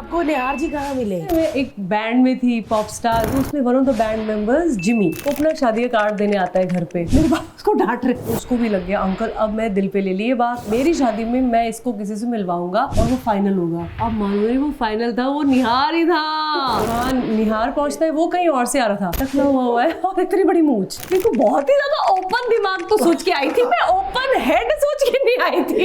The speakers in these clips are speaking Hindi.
आपको निहार जी कहाँ मिले? मैं एक बैंड में थी, पॉप स्टार, तो उसमें one of the band members Jimmy, वो अपना शादी का कार्ड देने आता है घर पे। मेरे पापा उसको डांट रहे, उसको भी लग गया अंकल अब मैं दिल पे ले लिए बात, मेरी शादी में मैं इसको किसी से मिलवाऊंगा और वो फाइनल होगा। अब मालूम नहीं वो फाइनल था, वो निहार ही था। हाँ, निहार पहुंचता है, वो कहीं और से आ रहा था, टकला हुआ है और इतनी बड़ी मूंछ। मेरे को बहुत ही ज्यादा ओपन दिमाग तो सोच के आई थी, मैं ओपन हेड सोच के नहीं आई थी।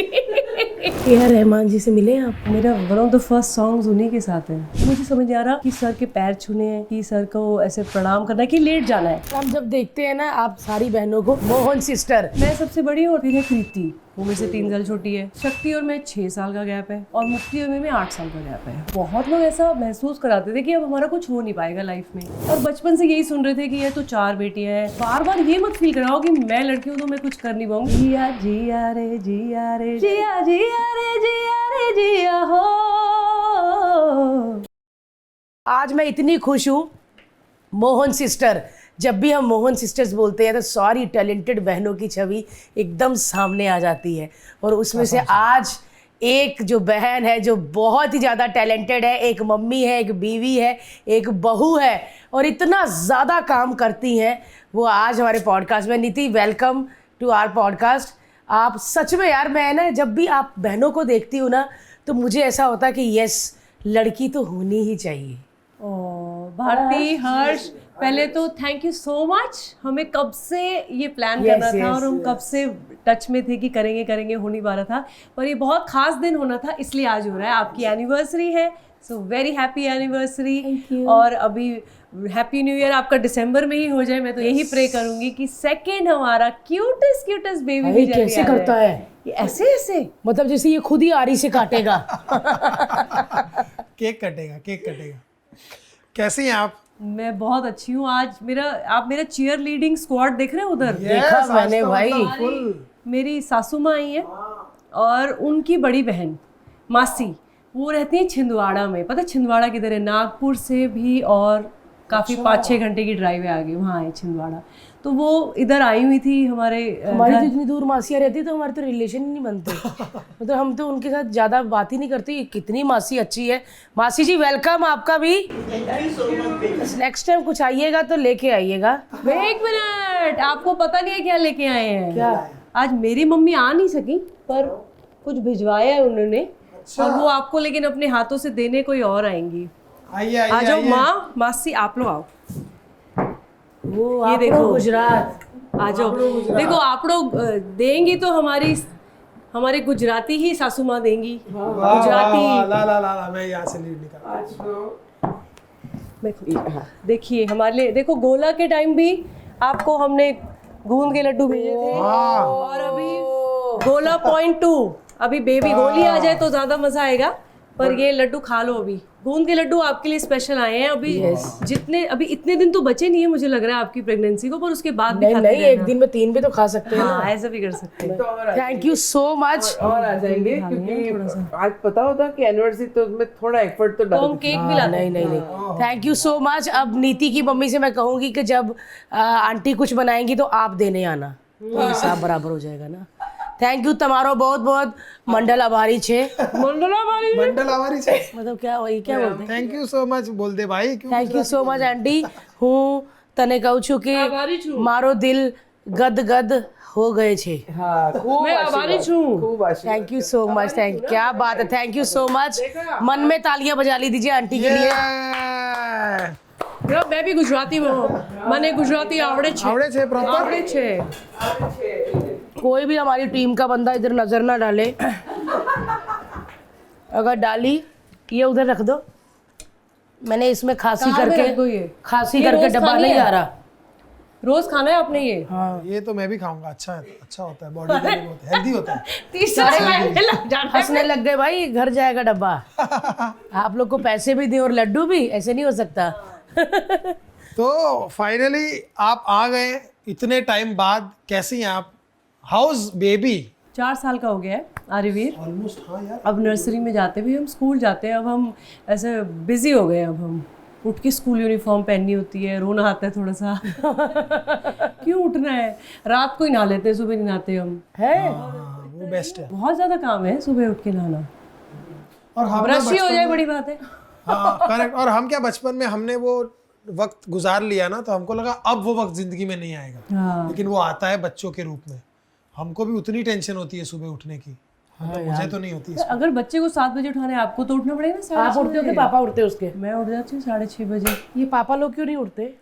ए आर रहमान जी से मिले आप? मेरा one of the first songs उन्हीं के साथ है। मुझे समझ नहीं आ रहा कि सर के पैर छूने हैं, कि सर को ऐसे प्रणाम करना है, कि लेट जाना है। हम जब देखते हैं ना आप सारी बहनों को, मोहन सिस्टर, मैं सबसे बड़ी हूँ और फिर है कृति, वो मेरे से 3 साल छोटी है। शक्ति और मैं 6 साल का गैप है, और मुक्ति और मैं 8 साल का गैप है। बहुत लोग ऐसा महसूस कराते थे कि अब हमारा कुछ हो नहीं पाएगा लाइफ में, और बचपन से यही सुन रहे थे कि ये तो 4 बेटियां हैं। बार बार ये मत फील कराओ कि मैं लड़की हूँ तो मैं कुछ कर नहीं पाऊंगी। जिया जिया रे जिया रे जिया जिया रे जिया रे जिया हो। आज मैं इतनी खुश हूँ। मोहन सिस्टर, जब भी हम मोहन सिस्टर्स बोलते हैं तो सारी टैलेंटेड बहनों की छवि एकदम सामने आ जाती है, और उसमें से आज एक जो बहन है जो बहुत ही ज़्यादा टैलेंटेड है, एक मम्मी है, एक बीवी है, एक बहू है, और इतना ज़्यादा काम करती हैं, वो आज हमारे पॉडकास्ट में। नीति, वेलकम टू आवर पॉडकास्ट। आप सच में यार, मैं ना जब भी आप बहनों को देखती हूँ ना तो मुझे ऐसा होता है कि यस, लड़की तो होनी ही चाहिए। भारती, हर्ष, पहले तो थैंक यू सो मच। हमें कब से ये प्लान करना था और हम कब से टच में थे कि करेंगे करेंगे, हो नहीं पा रहा था, पर ये बहुत खास दिन होना था, इसलिए आज हो रहा है। आपकी एनिवर्सरी है, सो वेरी हैप्पी एनिवर्सरी। और अभी हैप्पी न्यू ईयर आपका दिसंबर में ही हो जाए, मैं तो यही प्रे करूंगी कि सेकंड हमारा क्यूटेस्ट बेबी भी कैसे करता है ये, ऐसे ऐसे, मतलब जैसे ये खुद ही आरी से काटेगा। केक कटेगा। कैसी हैं आप? मैं बहुत अच्छी हूँ। आज आप मेरा चीयर लीडिंग स्क्वाड देख रहे हैं उधर? देखा मैंने भाई। मेरी सासू माँ आई है और उनकी बड़ी बहन मासी, वो रहती है छिंदवाड़ा में। पता है छिंदवाड़ा किधर है? नागपुर से भी और काफ़ी 5-6 घंटे की ड्राइव है आगे, वहाँ है छिंदवाड़ा। तो वो इधर आई हुई थी हमारी तो इतनी दूर मासियाँ रहती तो हमारे तो रिलेशन ही नहीं बनते। मतलब हम तो उनके साथ ज़्यादा बात ही नहीं करते। कितनी मासी अच्छी है। मासी जी वेलकम आपका भी। नेक्स्ट टाइम कुछ आइएगा तो लेके आइएगा। एक मिनट, आपको पता नहीं है क्या लेके आए हैं? क्या? आज मेरी मम्मी आ नहीं सकी, पर कुछ भिजवाया है उन्होंने, और वो आपको लेकिन अपने हाथों से देने कोई और आएंगी। आइए आ जाओ माँ, मासी आप लोग आओ। वो ये देखो गुजरात, आ जाओ। देखो आप लोग देंगी तो हमारे गुजराती ही सासू माँ देंगी। गुजराती ला मैं यहाँ से लीड निकाल। देखिए हमारे लिए, देखो गोला के टाइम भी आपको हमने गूंद के लड्डू भेजे थे, और अभी गोला .2, अभी बेबी गोली आ जाए तो ज्यादा मजा आएगा, पर ये लड्डू खा लो। अभी गूंद के लड्डू आपके लिए स्पेशल आए हैं। अभी अभी इतने दिन तो बचे नहीं है मुझे लग रहा है आपकी प्रेगनेंसी को, पर उसके बाद भी नहीं, एक दिन में 3 भी तो खा सकते हैं। हाँ, ऐसा भी कर सकते हैं। Thank you so much. और आ जाएंगे क्योंकि आज पता होता कि एनिवर्सरी तो उसमें थोड़ा एफर्ट तो तो डाल हम केक भी लाते नहीं, थैंक यू सो मच। अब नीति की मम्मी से मैं कहूँगी कि जब आंटी कुछ बनाएंगी तो आप देने आना, तो हिसाब बराबर हो जाएगा ना। थैंक यू तमारो बहुत बहुत। मंडल आभारी छे। मंडल आभारी छे मतलब क्या वही क्या बोलते हैं? थैंक यू सो मच बोल दे भाई। Thank you so much aunty. हूँ तने कहूँ છું कि मारो दिल गद गद हो गए छे। हाँ, मैं आभारी हूँ। खूब आशीर्वाद। Thank you so much. क्या बात है, थैंक यू सो मच। मन में तालियां बजा ली दीजिए आंटी के लिए। मैं भी गुजराती हूँ, મને ગુજરાતી આવડે છે प्रॉपर આવડે છે। कोई भी हमारी टीम का बंदा इधर नजर ना डाले। अगर डाली ये उधर रख दो। मैंने इसमें खांसी कहाँ पे रख दो ये? करके डब्बा रोज नहीं खानी आ है? रहा। रोज खाना है आपने ये? हाँ, ये तो मैं भी खाऊंगा। अच्छा होता है, बॉडी के लिए बहुत हेल्दी होता है। 30 लाइन में लग जाना है। हंसने लग गए भाई, घर जाएगा डब्बा। आप लोग को पैसे भी दें और लड्डू भी, ऐसे नहीं हो सकता। तो फाइनली आप आ गए इतने टाइम बाद। कैसी हैं आप? House baby? 4 साल का हो गया है आर्यवीर। ऑलमोस्ट। हाँ यार, अब नर्सरी में जाते भी, हम स्कूल जाते हैं। अब हम ऐसे बिजी हो गए। अब हम उठ के स्कूल यूनिफॉर्म पहननी होती है, रोना आता है थोड़ा सा। क्यों उठना है? रात को ही नहा लेते हैं, सुबह नहीं नहाते हम। है वो बेस्ट है। बहुत ज्यादा काम है सुबह उठ के नहाना। और हमने ब्रश ही हो बचपन जाए में- बड़ी बात है। हाँ करेक्ट। और हम क्या बचपन में हमने वो वक्त गुजार लिया ना, तो हमको लगा अब वो वक्त जिंदगी में नहीं आएगा। हाँ। लेकिन वो आता है बच्चों के रूप में। हमको भी उतनी टेंशन होती है सुबह उठने की, तो मुझे तो नहीं होती है। अगर बच्चे को 7 बजे उठाना है, आपको तो उठना पड़ेगा ना 6:30 आप उठते हो कि पापा उठते हैं उसके? मैं उठ जाती हूँ 6:30 बजे। ये पापा लोग क्यों नहीं उठते?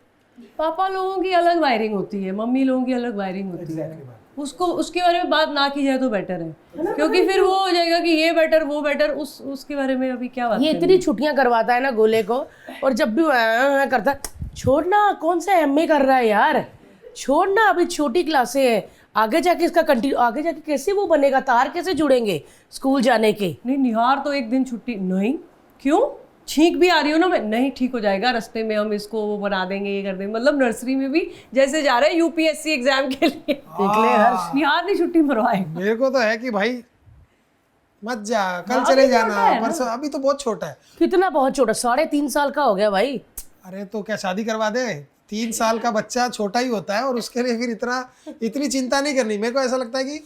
पापा लोगों की अलग वायरिंग होती है, मम्मी लोगों की अलग वायरिंग होती है। उसको उसके बारे में बात ना की जाए तो बेटर है, क्योंकि फिर वो हो जाएगा कि ये बेटर वो बेटर, उसके बारे में अभी क्या बात ये इतनी छुट्टियां करवाता है ना गोले को, और जब भी वो करता है, छोड़ना कौन सा एमए कर रहा है यार, छोड़ना अभी छोटी क्लासें है, आगे जाके इसका कंटिन्यू, आगे जाके कैसे वो बनेगा, तार कैसे जुड़ेंगे स्कूल जाने के? नहीं, निहार तो एक दिन छुट्टी नहीं, क्यों छींक भी आ रही हो ना मैं, नहीं ठीक हो जाएगा, रास्ते में हम इसको वो बना देंगे, ये कर देंगे। मतलब नर्सरी में भी जैसे जा रहे हैं यूपीएससी एग्जाम के लिए, देख ले हर्ष, निहार ने छुट्टी मरवाए। मेरे को तो है कि भाई मत जा, कल चले जाना, परसों। अभी तो बहुत छोटा है। कितना बहुत छोटा, 3.5 साल का हो गया भाई। अरे तो क्या शादी करवा दे? 3 साल का बच्चा छोटा ही होता है, और उसके लिए फिर इतनी चिंता नहीं करनी। मेरे को ऐसा लगता है कि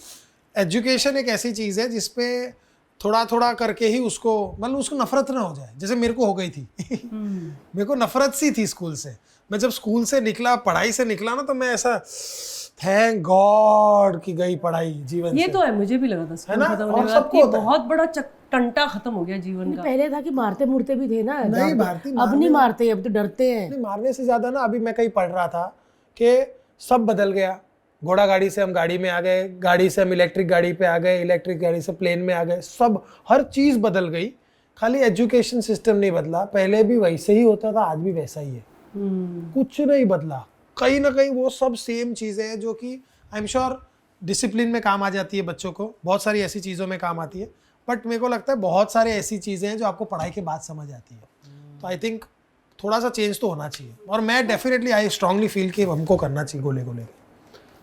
एजुकेशन एक ऐसी चीज़ है जिसपे थोड़ा थोड़ा करके ही उसको, मतलब उसको नफरत ना हो जाए, जैसे मेरे को हो गई थी। मेरे को नफरत सी थी स्कूल से। मैं जब स्कूल से निकला, पढ़ाई से निकला ना, तो मैं ऐसा थैंक गॉड कि गई पढ़ाई जीवन ये से। तो है, मुझे भी लगा था स्कूल ना? खत्म और होने के बाद सबको कि होता है। बहुत बड़ा टंटा खत्म हो गया जीवन का। पहले था कि मारते मुरते भी थे ना, नहीं मारती, अब नहीं मारते, अब तो डरते हैं। नहीं, मारने से ज्यादा ना, अभी मैं कहीं पढ़ रहा था कि सब बदल गया। घोड़ा गाड़ी से हम गाड़ी में आ गए, गाड़ी से हम इलेक्ट्रिक गाड़ी पे आ गए, इलेक्ट्रिक गाड़ी से प्लेन में आ गए, सब हर चीज़ बदल गई। खाली एजुकेशन सिस्टम नहीं बदला, पहले भी वैसे ही होता था, आज भी वैसा ही है। कुछ नहीं बदला, कहीं ना कहीं वो सब सेम चीज़ें हैं जो कि आई एम श्योर डिसिप्लिन में काम आ जाती है बच्चों को, बहुत सारी ऐसी चीज़ों में काम आती है। बट मेरे को लगता है बहुत सारे ऐसी चीज़ें हैं जो आपको पढ़ाई के बाद समझ आती है। तो आई थिंक थोड़ा सा चेंज तो होना चाहिए, और मैं डेफिनेटली आई स्ट्रांगली फील कि हमको करना चाहिए गोले गोले।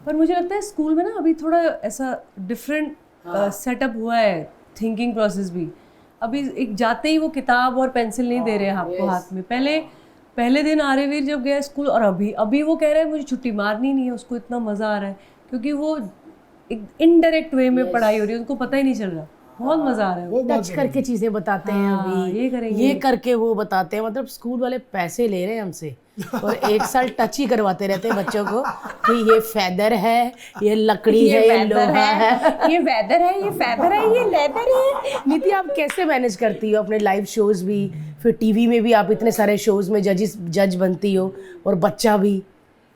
पर मुझे लगता है स्कूल में ना अभी थोड़ा ऐसा डिफरेंट सेटअप हुआ है, थिंकिंग प्रोसेस भी। अभी एक जाते ही वो किताब और पेंसिल नहीं दे रहे हैं आपको हाथ में। पहले दिन आर्यवीर जब गया स्कूल, और अभी वो कह रहा है मुझे छुट्टी मारनी नहीं है, उसको इतना मज़ा आ रहा है, क्योंकि वो एक इनडायरेक्ट वे में पढ़ाई हो रही है, उनको पता ही नहीं चल रहा, बहुत मज़ा आ रहा है। वो टच करके चीजें बताते हैं अभी, ये करेंगे, ये करके वो बताते हैं। मतलब स्कूल वाले पैसे ले रहे हैं हमसे, और 1 साल टच ही करवाते रहते हैं बच्चों को कि ये फेदर है, ये लकड़ी है, ये लोहा है, ये वेदर है, ये फेदर है, ये लेदर है। नीति आप कैसे मैनेज करती हो अपने लाइव शोज भी, फिर टीवी में भी आप इतने सारे शोज में जज बनती हो, और बच्चा भी?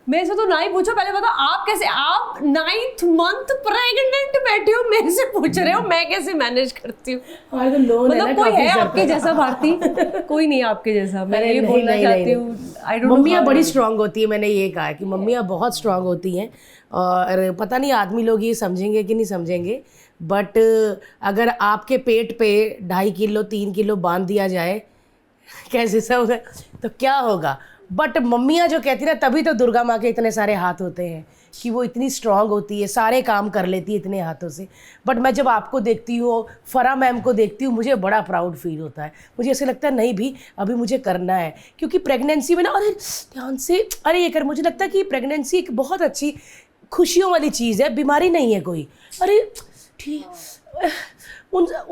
मेरे से तो ना ही पूछो, पहले बताओ आप कैसे, आप 9th मंथ प्रेग्नेंट बैठे हो, मेरे से पूछ रहे हो मैं कैसे मैनेज करती हूँ। मतलब कोई है आपके जैसा भारती? कोई नहीं आपके जैसा। मैं ये बोलना चाहती हूँ, आई डोंट नो। मम्मियाँ बड़ी स्ट्रांग होती है, मैंने ये कहा कि मम्मियाँ बहुत स्ट्रांग होती हैं, और पता नहीं आदमी लोग ये समझेंगे कि नहीं समझेंगे, बट अगर आपके पेट पे 2.5 किलो 3 किलो बांध दिया जाए कैसे सब, तो क्या होगा? बट मम्मियाँ जो कहती ना, तभी तो दुर्गा माँ के इतने सारे हाथ होते हैं कि वो इतनी स्ट्रांग होती है, सारे काम कर लेती है इतने हाथों से। बट मैं जब आपको देखती हूँ, फरा मैम को देखती हूँ, मुझे बड़ा प्राउड फील होता है। मुझे ऐसे लगता है नहीं भी अभी मुझे करना है, क्योंकि प्रेगनेंसी में ना, अरे ध्यान से, अरे ये कर, मुझे लगता है कि प्रेगनेंसी एक बहुत अच्छी खुशियों वाली चीज़ है, बीमारी नहीं है कोई। अरे ठीक,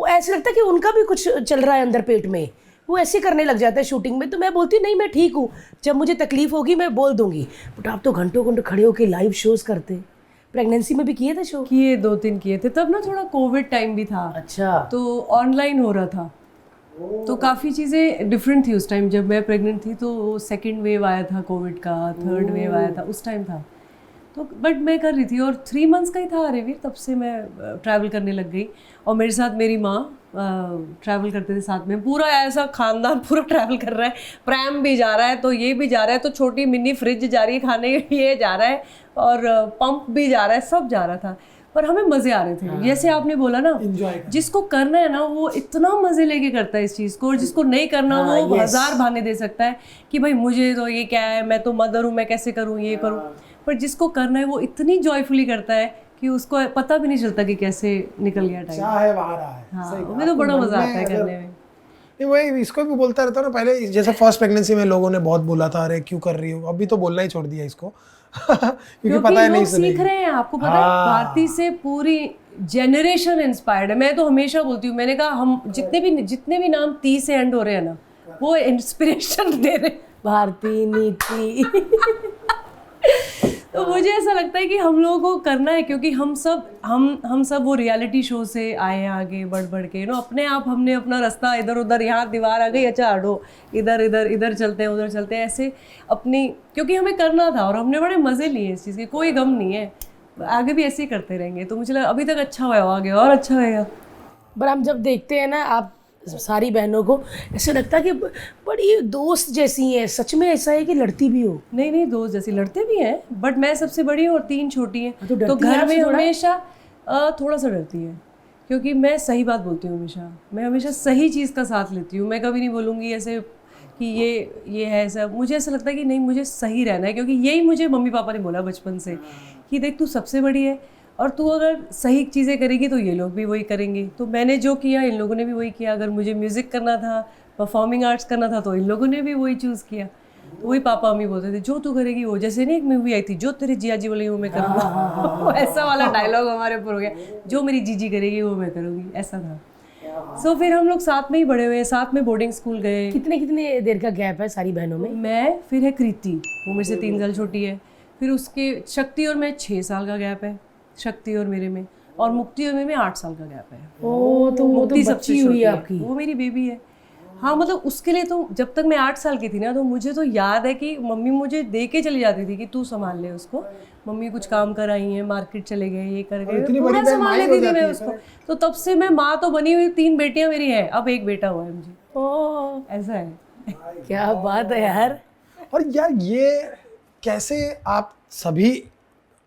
ऐसे लगता है कि उनका भी कुछ चल रहा है अंदर पेट में, वो ऐसे करने लग जाता है शूटिंग में। तो मैं बोलती नहीं, मैं ठीक हूँ, जब मुझे तकलीफ होगी मैं बोल दूंगी। बट आप तो घंटों घंटों खड़े होकर लाइव शोज करते। प्रेगनेंसी में भी किए थे शो? किए, 2-3 किए थे। तब ना थोड़ा कोविड टाइम भी था, अच्छा, तो ऑनलाइन हो रहा था, तो काफ़ी चीज़ें डिफरेंट थी उस टाइम। जब मैं प्रेग्नेंट थी तो 2nd वेव आया था कोविड का, 3rd वेव आया था, उस टाइम था। तो बट मैं कर रही थी, और 3 मंथ्स का ही था आर्यवीर, तब से मैं ट्रैवल करने लग गई। और मेरे साथ मेरी माँ ट्रैवल करते थे साथ में, पूरा ऐसा खानदान पूरा ट्रैवल कर रहा है। प्रैम भी जा रहा है, तो ये भी जा रहा है, तो छोटी मिनी फ्रिज जा रही है खाने, ये जा रहा है, और पंप भी जा रहा है, सब जा रहा था। पर हमें मज़े आ रहे थे। जैसे आपने बोला ना, जिसको करना है ना वो इतना मज़े लेके करता है इस चीज़ को, और जिसको नहीं करना वो 1000 बहाने दे सकता है कि भाई मुझे तो ये क्या है, मैं तो मदर हूँ, मैं कैसे करूँ, ये करूँ। पर जिसको करना है वो इतनी जॉयफुली करता है कि उसको पता भी नहीं चलता कि कैसे निकल गया टाइम। चाहे वहाँ रहा है। हाँ, हमें तो बड़ा मज़ा आता है करने में। नहीं, वही इसको भी बोलता रहता हूँ ना। पहले जैसे फर्स्ट प्रेगनेंसी में लोगों ने बहुत बोला था, अरे क्यों कर रही हो, अभी तो बोलना ही छोड़ दिया इसको क्योंकि पता है नहीं सीख रहे हैं। आपको पता है भारती से पूरी जनरेशन इंस्पायर्ड है। मैं तो हमेशा बोलती हूँ, मैंने कहा हम जितने भी नाम 30 से एंड हो रहे हैं ना, वो इंस्पिरेशन दे रहे। भारतीय नीति। तो मुझे ऐसा लगता है कि हम लोगों को करना है, क्योंकि हम सब वो रियलिटी शो से आए हैं आगे बढ़ के अपने आप हमने अपना रास्ता इधर उधर, यहाँ दीवार आ गई, अच्छा हटो, इधर चलते हैं, उधर चलते हैं, ऐसे अपनी, क्योंकि हमें करना था और हमने बड़े मज़े लिए इस चीज़ के, कोई गम नहीं है, आगे भी ऐसे ही करते रहेंगे। तो मुझे लगा अभी तक अच्छा हुआ, आगे और अच्छा होएगा। पर हम जब देखते हैं ना आप सारी बहनों को, ऐसे लगता है कि बड़ी दोस्त जैसी हैं। सच में ऐसा है कि लड़ती भी हो? नहीं, दोस्त जैसी लड़ते भी हैं, बट मैं सबसे बड़ी हूँ और 3 छोटी हैं, तो डरती तो है घर आपसे में थोड़ा? हमेशा थोड़ा सा डरती है, क्योंकि मैं सही बात बोलती हूँ हमेशा, मैं हमेशा सही चीज़ का साथ लेती हूँ। मैं कभी नहीं बोलूँगी ऐसे कि ये है ऐसा। मुझे ऐसा लगता है कि नहीं, मुझे सही रहना है, क्योंकि यही मुझे मम्मी पापा ने बोला बचपन से कि देख तू सबसे बड़ी है और तू अगर सही चीज़ें करेगी तो ये लोग भी वही करेंगे। तो मैंने जो किया इन लोगों ने भी वही किया। अगर मुझे म्यूज़िक करना था, परफॉर्मिंग आर्ट्स करना था, तो इन लोगों ने भी वही चूज़ किया। तो वही पापा मम्मी बोलते थे जो तू करेगी वो, जैसे नहीं एक मूवी आई थी जो तेरे जिया जी बोलेगी वो मैं करूँगा, ऐसा वाला डायलॉग हमारे ऊपर हो गया, जो मेरी जीजी करेगी वो मैं करूँगी, ऐसा था। सो फिर हम लोग साथ में ही बड़े हुए, साथ में बोर्डिंग स्कूल गए। कितने देर का गैप है सारी बहनों में? मैं, फिर है कृति, वो मेरे से 3 साल छोटी है, फिर उसके शक्ति और मैं 6 साल का गैप है, शक्ति और मेरे में, और मुक्ति और मेरे में 8 साल का गैप है। ओ, तो वो तो मुक्ति सबसे बच्ची हुई छोटी है है, आपकी। वो मेरी बेबी है। हाँ, मतलब उसके लिए तो जब तक मैं 8 साल की थी ना, तो मुझे तो याद है कि मम्मी मुझे दे के चली जाती थी कि तू संभाल ले उसको। मम्मी कुछ काम कर आई हैं, मार्केट चले गए, ये कर गए, इतनी पूरा बड़ी बहन संभाल माँ ही लेती हो थी मैं जाती है, उसको। तो तब से मैं माँ तो बनी हुई, 3 बेटियां मेरी हैं, अब 1 बेटा हुआ है मुझे। ओ, ऐसा है। क्या बात है यार। और यार ये कैसे आप सभी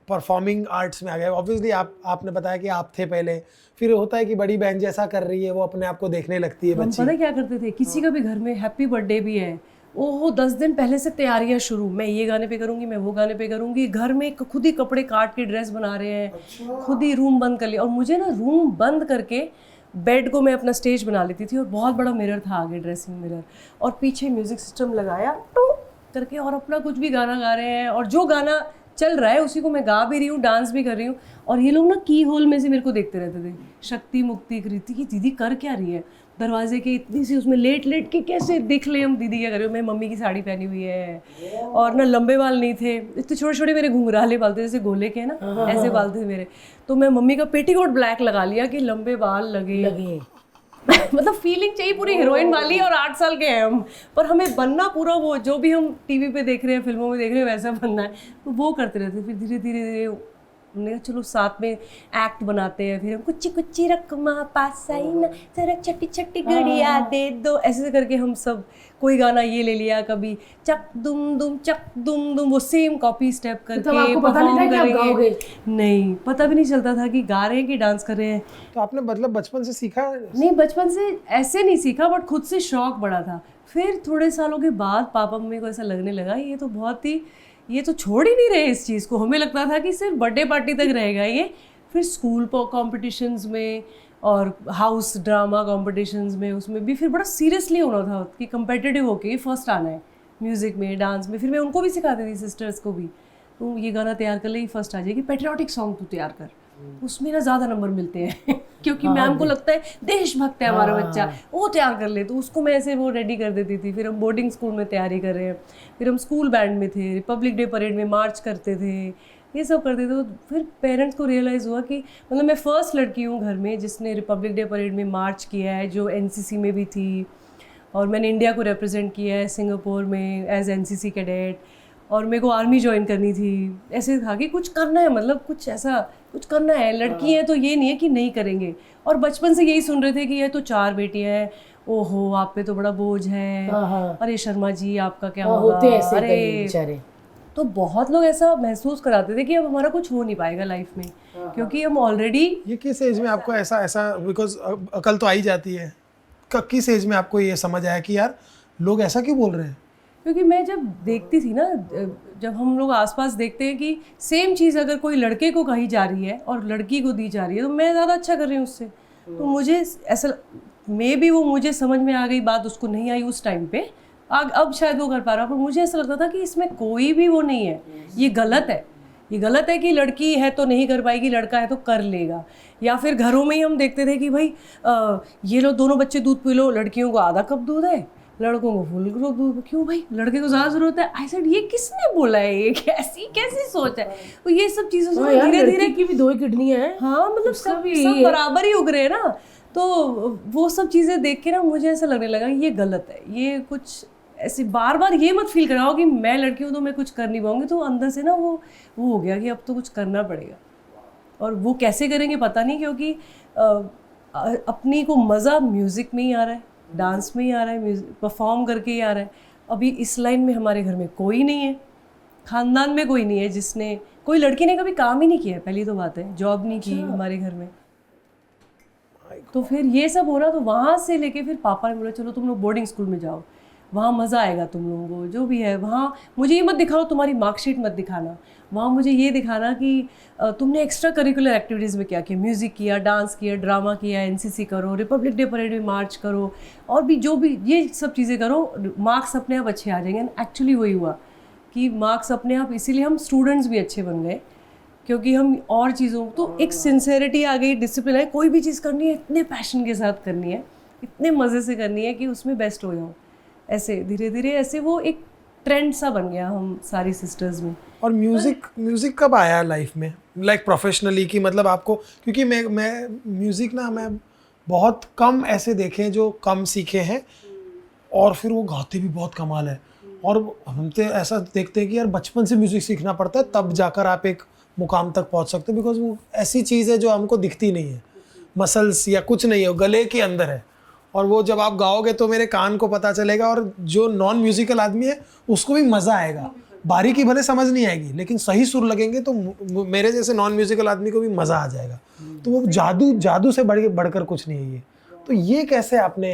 परफॉर्मिंग आर्ट्स में आ गए? ऑब्वियसली आपने बताया कि आप थे पहले, फिर होता है कि बड़ी बहन जैसा कर रही है वो अपने आप को देखने लगती है हम बच्ची। पता है क्या करते थे, किसी का भी घर में हैप्पी बर्थडे भी है, ओहो 10 दिन पहले से तैयारियां शुरू, मैं ये गाने पे करूंगी, मैं वो गाने पे करूंगी, घर में खुद ही कपड़े काट के ड्रेस बना रहे हैं, खुद ही रूम बंद कर लिया। और मुझे ना रूम बंद करके बेड को मैं अपना स्टेज बना लेती थी, और बहुत बड़ा मिरर था आगे, ड्रेसिंग मिरर, और पीछे म्यूजिक सिस्टम लगाया टू करके, और अपना कुछ भी गाना गा रहे हैं, और जो गाना चल रहा है उसी को मैं गा भी रही हूँ, डांस भी कर रही हूँ। और ये लोग ना की होल में से मेरे को देखते रहते थे, शक्ति, मुक्ति, कृति की दीदी कर क्या रही है, दरवाजे के इतनी सी उसमें लेट के कैसे देख ले हम दीदी क्या कर रही हो। मैं मम्मी की साड़ी पहनी हुई है, और ना लंबे बाल नहीं थे, इतने छोटे छोटे मेरे घुंघराले बाल थे, जैसे गोले के ना ऐसे बाल थे मेरे। तो मैं मम्मी का पेटीकोट ब्लैक लगा लिया कि लंबे बाल लगे। मतलब फीलिंग चाहिए पूरी हीरोइन वाली, और 8 साल के हैं हम, पर हमें बनना पूरा वो जो भी हम टीवी पे देख रहे हैं, फिल्मों में देख रहे हैं, वैसा बनना है। तो वो करते रहते। फिर धीरे धीरे हमने कहा चलो साथ में एक्ट बनाते हैं। फिर हम कुच्ची कुच्ची रकमा पास आई ना, जरा छटी छटी घड़िया दे दो, ऐसे करके हम सब कोई गाना ये ले लिया, कभी चक दुम दुम, वो सेम कॉपी स्टेप करके तो आपको पता नहीं था कि आप गाओगे? नहीं, पता भी नहीं चलता था कि गा रहे हैं कि डांस कर रहे हैं। तो आपने मतलब बचपन से सीखा? नहीं, बचपन से ऐसे नहीं सीखा, बट खुद से शौक बड़ा था। फिर थोड़े सालों के बाद पापा मम्मी को ऐसा लगने लगा ये तो छोड़ ही नहीं रहे इस चीज़ को। हमें लगता था कि सिर्फ बर्थडे पार्टी तक रहेगा ये। फिर स्कूल कॉम्पिटिशन्स में और हाउस ड्रामा कॉम्पिटिशन्स में, उसमें भी फिर बड़ा सीरियसली होना था कि कंपेटिटिव होके फर्स्ट आना है म्यूज़िक में, डांस में। फिर मैं उनको भी सिखाती थी, सिस्टर्स को भी, तो ये गाना तैयार कर ले, फर्स्ट आ जाएगी, पेट्रियाटिक सॉन्ग तू तैयार कर, उसमें ना ज़्यादा नंबर मिलते हैं क्योंकि मैम को लगता है देशभक्त है हमारा बच्चा, वो तैयार कर ले, तो उसको मैं ऐसे वो रेडी कर देती थी। फिर हम बोर्डिंग स्कूल में तैयारी कर रहे हैं, फिर हम स्कूल बैंड में थे, रिपब्लिक डे परेड में मार्च करते थे, ये सब करते थे। तो फिर पेरेंट्स को रियलाइज़ हुआ कि मतलब मैं फ़र्स्ट लड़की हूँ घर में जिसने रिपब्लिक डे परेड में मार्च किया है, जो एनसीसी में भी थी, और मैंने इंडिया को रिप्रेजेंट किया है सिंगापुर में एज एनसीसी कैडेट, और मेरे को आर्मी ज्वाइन करनी थी। ऐसे था कि कुछ करना है, मतलब कुछ ऐसा कुछ करना है, लड़की है तो ये नहीं है कि नहीं करेंगे। और बचपन से यही सुन रहे थे कि ये तो 4 बेटियां हैं, ओहो आप पे तो बड़ा बोझ है, अरे शर्मा जी आपका क्या होगा, होते ऐसे अरे बेचारे। तो बहुत लोग ऐसा महसूस कराते थे कि अब हमारा कुछ हो नहीं पाएगा लाइफ में, क्योंकि हम ऑलरेडी। ये किस एज में आपको ऐसा बिकॉज अकल तो आई जाती है, किस एज में आपको ये समझ आया कि यार लोग ऐसा क्यों बोल रहे हैं? क्योंकि मैं जब देखती थी ना, जब हम लोग आसपास देखते हैं कि सेम चीज़ अगर कोई लड़के को कही जा रही है और लड़की को दी जा रही है, तो मैं ज़्यादा अच्छा कर रही हूँ उससे। तो मुझे ऐसा भी वो मुझे समझ में आ गई बात, उसको नहीं आई उस टाइम पे, अब शायद वो कर पा रहा, पर मुझे ऐसा लगता था कि इसमें कोई भी वो नहीं है, ये गलत है। ये गलत है कि लड़की है तो नहीं कर पाएगी, लड़का है तो कर लेगा। या फिर घरों में ही हम देखते थे कि भाई ये लो दोनों बच्चे दूध पी लो, लड़कियों को आधा कप दूध है, लड़कों को फुल ग्रुप दो। क्यों भाई, लड़के को ज़्यादा ज़रूरत है? आई सेड ये किसने बोला है, ये कैसी कैसी सोच है? तो ये सब चीज़ों से धीरे धीरे की भी 2 किडनियां हैं। हाँ मतलब सब बराबर ही उग रहे हैं ना। तो वो सब चीज़ें देख के ना मुझे ऐसा लगने लगा ये गलत है, ये कुछ ऐसे बार बार ये मत फील कराओ कि मैं लड़की हूँ तो मैं कुछ कर नहीं पाऊंगी। तो अंदर से ना वो हो गया कि अब तो कुछ करना पड़ेगा। और वो कैसे करेंगे पता नहीं, क्योंकि अपनी को मज़ा म्यूज़िक में ही आ रहा है, डांस में ही आ रहा है, परफॉर्म करके ही आ रहा है। अभी इस लाइन में हमारे घर में कोई नहीं है, ख़ानदान में कोई नहीं है जिसने, कोई लड़की ने कभी काम ही नहीं किया है, पहली तो बात है, जॉब नहीं की हमारे घर में। तो फिर ये सब हो रहा, तो वहाँ से लेके फिर पापा ने बोला चलो तुम लोग बोर्डिंग स्कूल में जाओ, वहाँ मज़ा आएगा तुम लोगों को, जो भी है वहाँ मुझे ये मत दिखाओ, तुम्हारी मार्कशीट मत दिखाना, वहाँ मुझे ये दिखाना कि तुमने एक्स्ट्रा करिकुलर एक्टिविटीज़ में क्या किया, म्यूज़िक किया, डांस किया, ड्रामा किया, एनसीसी करो, रिपब्लिक डे परेड में मार्च करो, और भी जो भी ये सब चीज़ें करो, मार्क्स अपने आप अच्छे आ जाएंगे। एक्चुअली वही हुआ कि मार्क्स अपने आप, इसीलिए हम स्टूडेंट्स भी अच्छे बन गए, क्योंकि हम और चीज़ों तो एक सिंसेरिटी आ गई, डिसिप्लिन है, कोई भी चीज़ करनी है इतने पैशन के साथ करनी है, इतने मज़े से करनी है कि उसमें बेस्ट हो जाओ। ऐसे धीरे धीरे ऐसे वो एक ट्रेंड सा बन गया हम सारी सिस्टर्स में। और म्यूज़िक कब आया लाइफ में, लाइक प्रोफेशनली, कि मतलब आपको, क्योंकि मैं म्यूज़िक ना, मैं बहुत कम ऐसे देखे हैं जो कम सीखे हैं और फिर वो गाते भी बहुत कमाल है। और हम तो ऐसा देखते हैं कि यार बचपन से म्यूज़िक सीखना पड़ता है तब जाकर आप एक मुकाम तक पहुंच सकते हैं, बिकॉज वो ऐसी चीज़ है जो हमको दिखती नहीं है, मसल्स या कुछ नहीं है, वो गले के अंदर है। और वो जब आप गाओगे तो मेरे कान को पता चलेगा, और जो नॉन म्यूजिकल आदमी है उसको भी मज़ा आएगा। बारीकी भले समझ नहीं आएगी लेकिन सही सुर लगेंगे तो मेरे जैसे नॉन म्यूजिकल आदमी को भी मज़ा आ जाएगा। तो वो जादू से बढ़कर कुछ नहीं है ये। तो ये कैसे आपने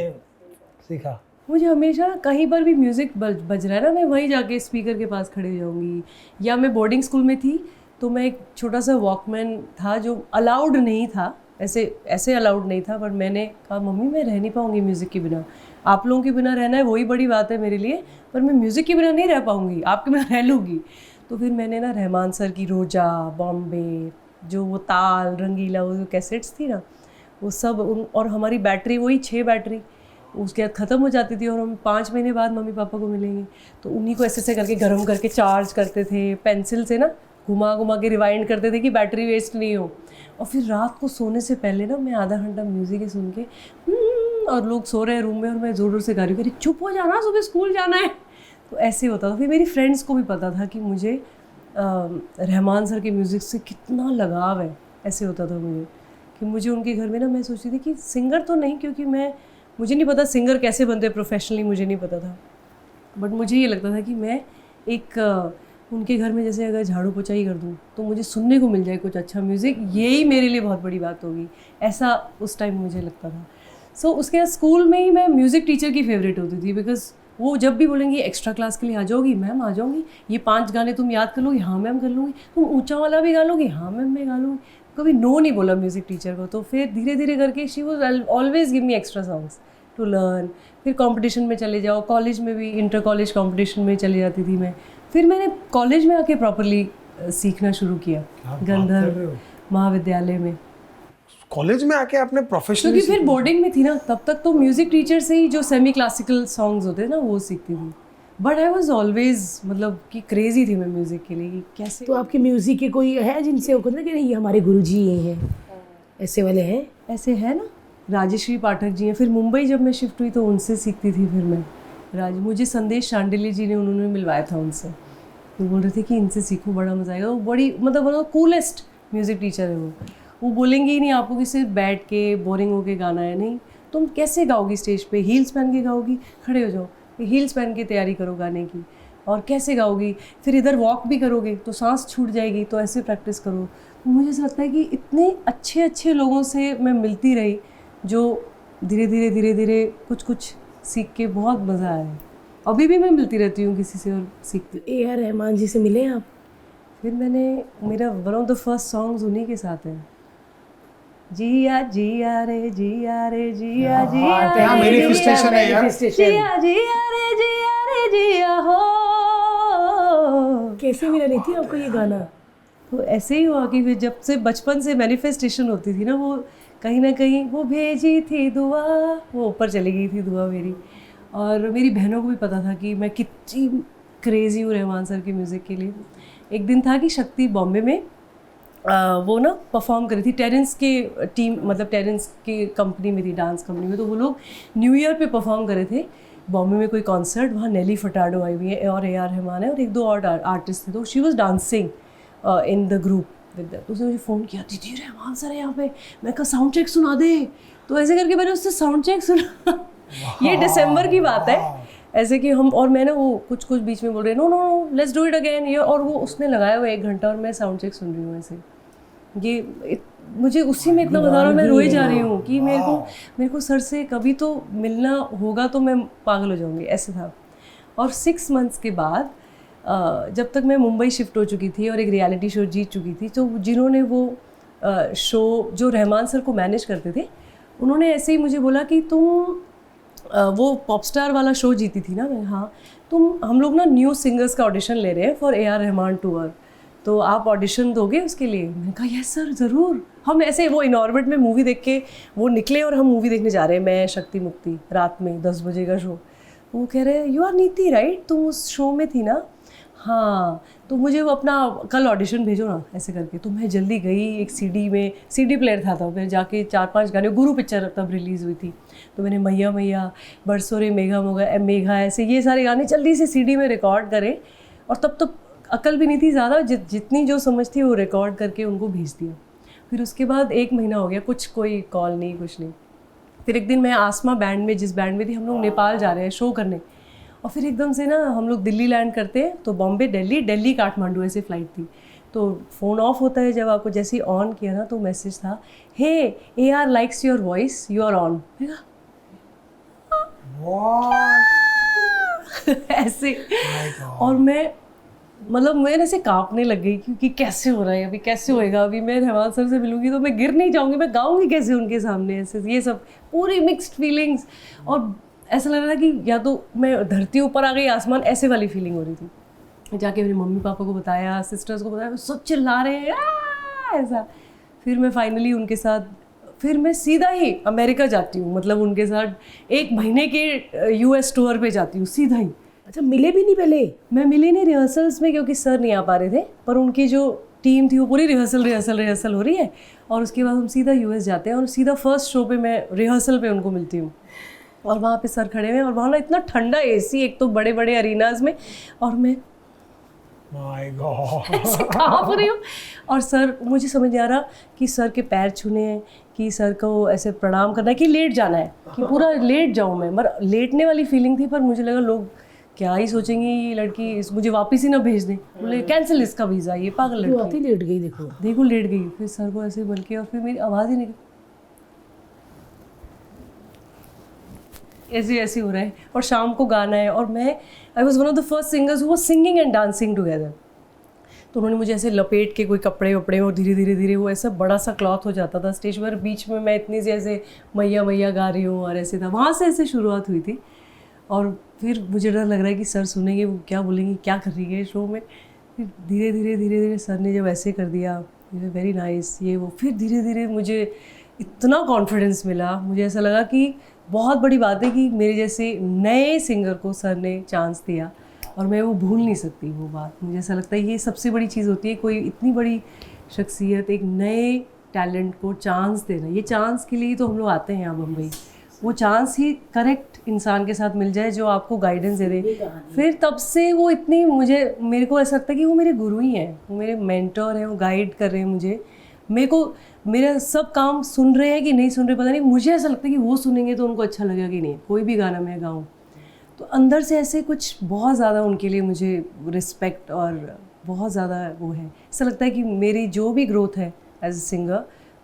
सीखा? मुझे हमेशा कहीं पर भी म्यूज़िक बज रहा है ना, मैं वहीं जाके स्पीकर के पास खड़े हो जाऊँगी। या मैं बोर्डिंग स्कूल में थी तो मैं एक छोटा सा वॉकमैन था जो अलाउड नहीं था, ऐसे अलाउड नहीं था, पर मैंने कहा मम्मी मैं रह नहीं पाऊँगी म्यूज़िक के बिना, आप लोगों के बिना रहना है वही बड़ी बात है मेरे लिए, पर मैं म्यूज़िक के बिना नहीं रह पाऊँगी, आपके बिना रह लूँगी। तो फिर मैंने ना रहमान सर की रोजा, बॉम्बे, जो वो ताल, रंगीला, वो जो कैसेट्स थी ना, वो सब और हमारी बैटरी वही 6 बैटरी उसके बाद ख़त्म हो जाती थी और हम 5 महीने बाद मम्मी पापा को मिलेंगे, तो उन्हीं को ऐसे करके गर्म करके चार्ज करते थे, पेंसिल से ना घुमा के रिवाइंड करते थे कि बैटरी वेस्ट नहीं हो। और फिर रात को सोने से पहले ना मैं आधा घंटा म्यूज़िक ही सुन के और लोग सो रहे हैं रूम में और मैं ज़ोर ज़ोर से गा रही हूँ, चुप हो जाना, सुबह स्कूल जाना है। तो ऐसे होता था। फिर मेरी फ्रेंड्स को भी पता था कि मुझे रहमान सर के म्यूज़िक से कितना लगाव है। ऐसे होता था मुझे कि मुझे उनके घर में ना, मैं सोचती थी कि सिंगर तो नहीं, क्योंकि मुझे नहीं पता सिंगर कैसे बनते प्रोफेशनली, मुझे नहीं पता था, बट मुझे ये लगता था कि मैं एक उनके घर में जैसे अगर झाड़ू पोछाई कर दूँ तो मुझे सुनने को मिल जाए कुछ अच्छा म्यूज़िक, यही मेरे लिए बहुत बड़ी बात होगी, ऐसा उस टाइम मुझे लगता था। सो उसके बाद स्कूल में ही मैं म्यूज़िक टीचर की फेवरेट होती थी, बिकॉज वो जब भी बोलेंगी एक्स्ट्रा क्लास के लिए आ जाओगी मैम, आ जाऊँगी, ये 5 गाने तुम याद कर लोगी, हाँ मैम कर लूँगी, तुम ऊँचा वाला भी गा लोगी, हाँ मैम मैं गा लूँगी। कभी नो नहीं बोला म्यूज़िक टीचर को। तो फिर धीरे धीरे करके she was always give me extra songs to learn. फिर कंपटीशन में चले जाओ, कॉलेज में भी इंटर कॉलेज कंपटीशन में चली जाती थी मैं। फिर मैंने कॉलेज में आके प्रॉपरली सीखना शुरू किया गंधर्व महाविद्यालय में। कॉलेज में आके आपने प्रोफेशनली? क्योंकि फिर बोर्डिंग में थी ना, तब तक तो म्यूज़िक टीचर से ही जो सेमी क्लासिकल सॉन्ग्स होते हैं ना वो सीखती थी। बट आई वॉज ऑलवेज मतलब कि क्रेजी थी मैं म्यूज़िक के लिए कि कैसे। तो आपके म्यूज़िक के कोई है जिनसे वो कहते हैं कि नहीं ये हमारे गुरुजी ये हैं, ऐसे वाले हैं? ऐसे है ना, राजश्री पाठक जी हैं। फिर मुंबई जब मैं शिफ्ट हुई तो उनसे सीखती थी। फिर मैं मुझे संदेश शांडिल्य जी ने उन्होंने मिलवाया था उनसे, तो बोल रहे थे कि इनसे सीखो, बड़ा मज़ा आएगा। वो बड़ी मतलब कूलेस्ट म्यूज़िक टीचर है वो बोलेंगे ही नहीं आपको कि सिर्फ बैठ के बोरिंग होके गाना है, नहीं, तुम कैसे गाओगी स्टेज पे, हील्स पहन के गाओगी, खड़े हो जाओ, हील्स पहन के तैयारी करो गाने की, और कैसे गाओगी, फिर इधर वॉक भी करोगे तो सांस छूट जाएगी, तो ऐसे प्रैक्टिस करो। तो मुझे ऐसा लगता है कि इतने अच्छे लोगों से मैं मिलती रही जो धीरे धीरे कुछ सीख के बहुत मज़ा आया। अभी भी मैं मिलती रहती हूँ किसी से और सीखती। ए.आर. रहमान जी से मिले आप? फिर मेरा one of the first songs उन्हीं के साथ है, जिया जिया रे जिया रे जिया जिया रे मैनिफेस्टेशन है यार, जिया जिया रे जिया हो। कैसे मिला नहीं थी आपको ये गाना? तो ऐसे ही हुआ कि फिर जब से बचपन से मैनिफेस्टेशन होती थी ना, वो कहीं ना कहीं वो भेजी थी दुआ, वो ऊपर चली गई थी दुआ मेरी, और मेरी बहनों को भी पता था कि मैं कितनी क्रेज़ी हूँ रहमान सर के म्यूज़िक के लिए। एक दिन था कि शक्ति बॉम्बे में वो ना परफॉर्म करी थी टेरेंस के टीम, मतलब टेरेंस की कंपनी में थी, डांस कंपनी में। तो वो लोग न्यू ईयर पे परफॉर्म करे थे बॉम्बे में कोई कॉन्सर्ट। वहाँ नेली फटाडो आई हुई है और ए.आर. रहमान है और एक दो और आर्टिस्ट थे। तो she was dancing in the group with that. उसने मुझे फ़ोन किया, दीदी रहमान सर है यहाँ पे, मैं कहा साउंड चेक सुना दे। तो ऐसे करके मैंने उससे साउंड चेक सुना। ये दिसंबर की बात है, ऐसे कि हम और मैं ना वो कुछ बीच में बोल रहे no no no let's do it again ये, और वो उसने लगाया हुआ 1 घंटा और मैं साउंड चेक सुन रही हूँ ऐसे। ये मुझे उसी में इतना बता रहा हूँ, मैं रोई जा रही हूँ कि मेरे को सर से कभी तो मिलना होगा तो मैं पागल हो जाऊँगी, ऐसे था। और 6 मंथ्स के बाद जब तक मैं मुंबई शिफ्ट हो चुकी थी और एक रियलिटी शो जीत चुकी थी, तो जिन्होंने वो शो जो रहमान सर को मैनेज करते थे, उन्होंने ऐसे ही मुझे बोला कि तुम वो पॉपस्टार वाला शो जीती थी ना मैं, हाँ, हम लोग ना न्यू सिंगर्स का ऑडिशन ले रहे हैं फॉर ए.आर. रहमान टूर, तो आप ऑडिशन दोगे उसके लिए? मैंने कहा यस सर ज़रूर। हम ऐसे वो इन ऑर्बिट में मूवी देख के वो निकले और हम मूवी देखने जा रहे हैं, मैं शक्ति मुक्ति, रात में 10 बजे का शो। वो कह रहे हैं यू आर नीति राइट, तुम उस शो में थी ना? हाँ, तो मुझे वो अपना कल ऑडिशन भेजो ना, ऐसे करके। तो मैं जल्दी गई, एक सीडी प्लेयर था तब, फिर जाके 4-5 गाने, गुरु पिक्चर तब रिलीज़ हुई थी, तो मैंने मैया मैया, बरसों रे मेघा ऐसे ये सारे गाने जल्दी से सीडी में रिकॉर्ड करे। और तब तो अकल भी नहीं थी ज़्यादा, जितनी जो समझ थी वो रिकॉर्ड करके उनको भेज दिया। फिर उसके बाद 1 महीना हो गया, कोई कॉल नहीं, कुछ नहीं। फिर एक दिन मैं आसमा बैंड में, जिस बैंड में थी, हम लोग नेपाल जा रहे हैं शो करने, और फिर एकदम से ना हम लोग दिल्ली लैंड करते हैं, तो बॉम्बे दिल्ली काठमांडू ऐसे फ़्लाइट थी। तो फ़ोन ऑफ होता है जब आपको, जैसे ही ऑन किया ना तो मैसेज था, hey AR. Likes your voice, you are on. ऐसे और मैं ऐसे कांपने लग गई, क्योंकि कैसे हो रहा है अभी, कैसे होएगा अभी, मैं रहमान सर से मिलूंगी तो मैं गिर नहीं जाऊंगी, मैं गाऊंगी कैसे उनके सामने, ऐसे ये सब पूरी मिक्स्ड फीलिंग्स। और ऐसा लग रहा था कि या तो मैं धरती ऊपर आ गई, आसमान, ऐसे वाली फीलिंग हो रही थी। जाके मेरे मम्मी पापा को बताया, सिस्टर्स को बताया, सब चिल्ला रहे हैं ऐसा। फिर मैं फाइनली उनके साथ, फिर मैं सीधा ही अमेरिका जाती हूँ, मतलब उनके साथ 1 महीने के US टूर पे जाती हूँ सीधा ही। अच्छा, मिले भी नहीं पहले? मैं मिली नहीं रिहर्सल्स में, क्योंकि सर नहीं आ पा रहे थे, पर उनकी जो टीम थी वो पूरी रिहर्सल हो रही है, और उसके बाद हम सीधा US जाते हैं और सीधा फर्स्ट शो पे मैं रिहर्सल पे उनको मिलती हूँ। और वहाँ पे सर खड़े हुए हैं और वहाँ ना इतना ठंडा AC, एक तो बड़े बड़े अरीनाज में, और मैं माय गॉड ऐसे काँप रही हूँ। और सर, मुझे समझ नहीं आ रहा कि सर के पैर छूने हैं, कि सर को ऐसे प्रणाम करना है, कि लेट जाना है, कि पूरा लेट जाऊँ मैं। मगर लेटने वाली फीलिंग थी, पर मुझे लगा लोग क्या ही सोचेंगे, ये लड़की मुझे वापस ही ना भेज दें, बोले कैंसिल इसका वीज़ा, ये पागल लड़की। बहुत ही लेट गई, देखो लेट गई। फिर सर को ऐसे बोल के, और फिर मेरी आवाज़ ही निकली, ऐसे हो रहा है। और शाम को गाना है, और I was one of the first singers who was singing and dancing together. तो उन्होंने मुझे ऐसे लपेट के कोई कपड़े वपड़े, और धीरे धीरे वो ऐसा बड़ा सा क्लॉथ हो जाता था स्टेज पर, बीच में मैं इतनी सी ऐसे मैया मैया गा रही हूँ, और ऐसे था। वहाँ से ऐसे शुरुआत हुई थी। और फिर मुझे डर लग रहा है कि सर सुनेंगे, वो क्या बोलेंगे, क्या कर रही है शो में। फिर धीरे धीरे सर ने जब ऐसे कर दिया, वेरी नाइस, ये वो, फिर धीरे धीरे मुझे इतना कॉन्फिडेंस मिला, मुझे ऐसा लगा कि बहुत बड़ी बात है कि मेरे जैसे नए सिंगर को सर ने चांस दिया, और मैं वो भूल नहीं सकती वो बात। मुझे ऐसा लगता है ये सबसे बड़ी चीज़ होती है, कोई इतनी बड़ी शख्सियत एक नए टैलेंट को चांस देना। ये चांस के लिए तो हम लोग आते हैं यहाँ मुंबई, वो चांस ही करेक्ट इंसान के साथ मिल जाए जो आपको गाइडेंस दे दे। फिर तब से वो इतनी, मेरे को ऐसा लगता है कि वो मेरे गुरु ही हैं, वो मेरे मेंटोर हैं, वो गाइड कर रहे हैं मुझे। मेरे को मेरा सब काम सुन रहे हैं कि नहीं सुन रहे पता नहीं, मुझे ऐसा लगता है कि वो सुनेंगे तो उनको अच्छा लगेगा कि नहीं। कोई भी गाना मैं गाऊँ तो अंदर से ऐसे कुछ बहुत ज़्यादा उनके लिए मुझे रिस्पेक्ट और बहुत ज़्यादा वो है। ऐसा लगता है कि मेरी जो भी ग्रोथ है एज ए सिंगर,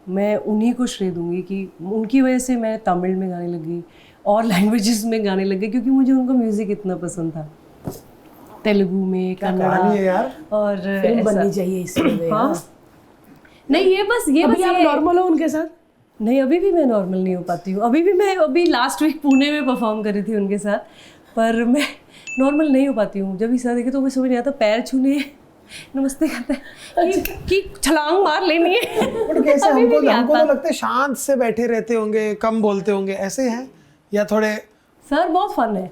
मैं उन्हीं को श्रेय दूंगी कि उनकी वजह से मैं तमिल में गाने लगी और लैंग्वेजेस में गाने लग गई, क्योंकि मुझे उनका म्यूज़िक इतना पसंद था। तेलुगु में, कन्नड़ा, और फिल्म बननी चाहिए इसमें। हाँ, नहीं ये बस आप नॉर्मल हो उनके साथ? नहीं, अभी भी मैं नॉर्मल नहीं हो पाती हूँ। अभी लास्ट वीक पुणे में परफॉर्म करी थी उनके साथ, पर मैं नॉर्मल नहीं हो पाती हूँ। जब भी साथ देखे तो मुझे समझ नहीं आता, पैर छूने नमस्ते करते हैं कि छलांग मार लेनी है। बट कैसे हमको तो लगता है शांत से बैठे रहते होंगे, कम बोलते होंगे, ऐसे हैं या थोड़े? सर बहुत फन है,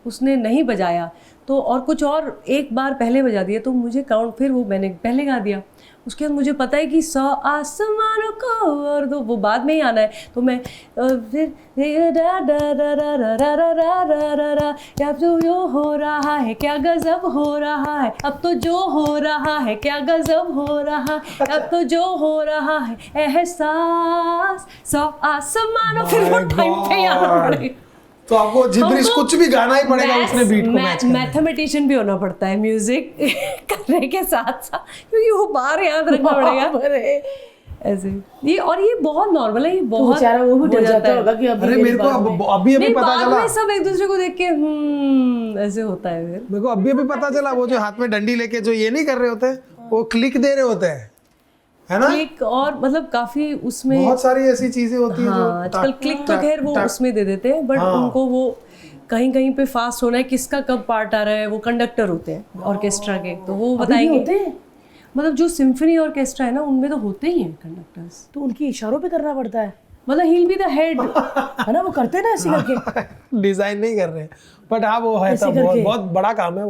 उसने नहीं बजाया तो और कुछ और एक बार पहले बजा दिया तो मुझे काउंट, फिर वो मैंने पहले गा दिया। उसके बाद मुझे पता है कि 100 आसमानों को और दो, वो बाद में ही आना है। तो मैं फिर रा रा रा रा रा रा रा रा रा रा रा, अब तो जो हो रहा है क्या गजब हो रहा है, अब तो जो हो रहा है क्या गजब हो रहा है, अब तो जो हो रहा है एहसास 100 आसमानों, फिर वो टाइम पे आना पड़ेगा। तो आपको जिब्रिश हमको कुछ भी गाना ही पड़ेगा उसने बीट को मैच करने। मैथमेटिशियन भी होना पड़ता है म्यूजिक करने के साथ साथ, क्योंकि वो बार याद रखना पड़ेगा ऐसे। ये और ये बहुत नॉर्मल है, ये बहुत बेचारा वो भी डर जाता होगा कि अभी अरे मेरे को अभी नहीं, पता बाद चला, में सब एक दूसरे को देख के ऐसे होता है। फिर मेरे को अभी पता चला वो जो हाथ में डंडी लेके जो ये नहीं कर रहे होते, वो क्लिक दे रहे होते हैं, है ना? क्लिक और मतलब काफी उसमें बहुत सारी ऐसी चीजें होती हैं हाँ, जो आजकल क्लिक तो खैर वो उसमें दे देते हैं, बट उनको वो कहीं कहीं पे फास्ट होना है, किसका कब पार्ट आ रहा है, वो कंडक्टर होते हैं ऑर्केस्ट्रा के, तो वो बताएंगे। होते हैं मतलब जो सिम्फनी ऑर्केस्ट्रा है ना उनमें तो होते ही हैं कंडक्टर्स, तो उनकी इशारों पे करना पड़ता है, मतलब ही बी द हेड है ना? वो करते हैं ना ऐसे करके, डिजाइन नहीं कर रहे, बट हाँ वो है तो बहुत बड़ा काम है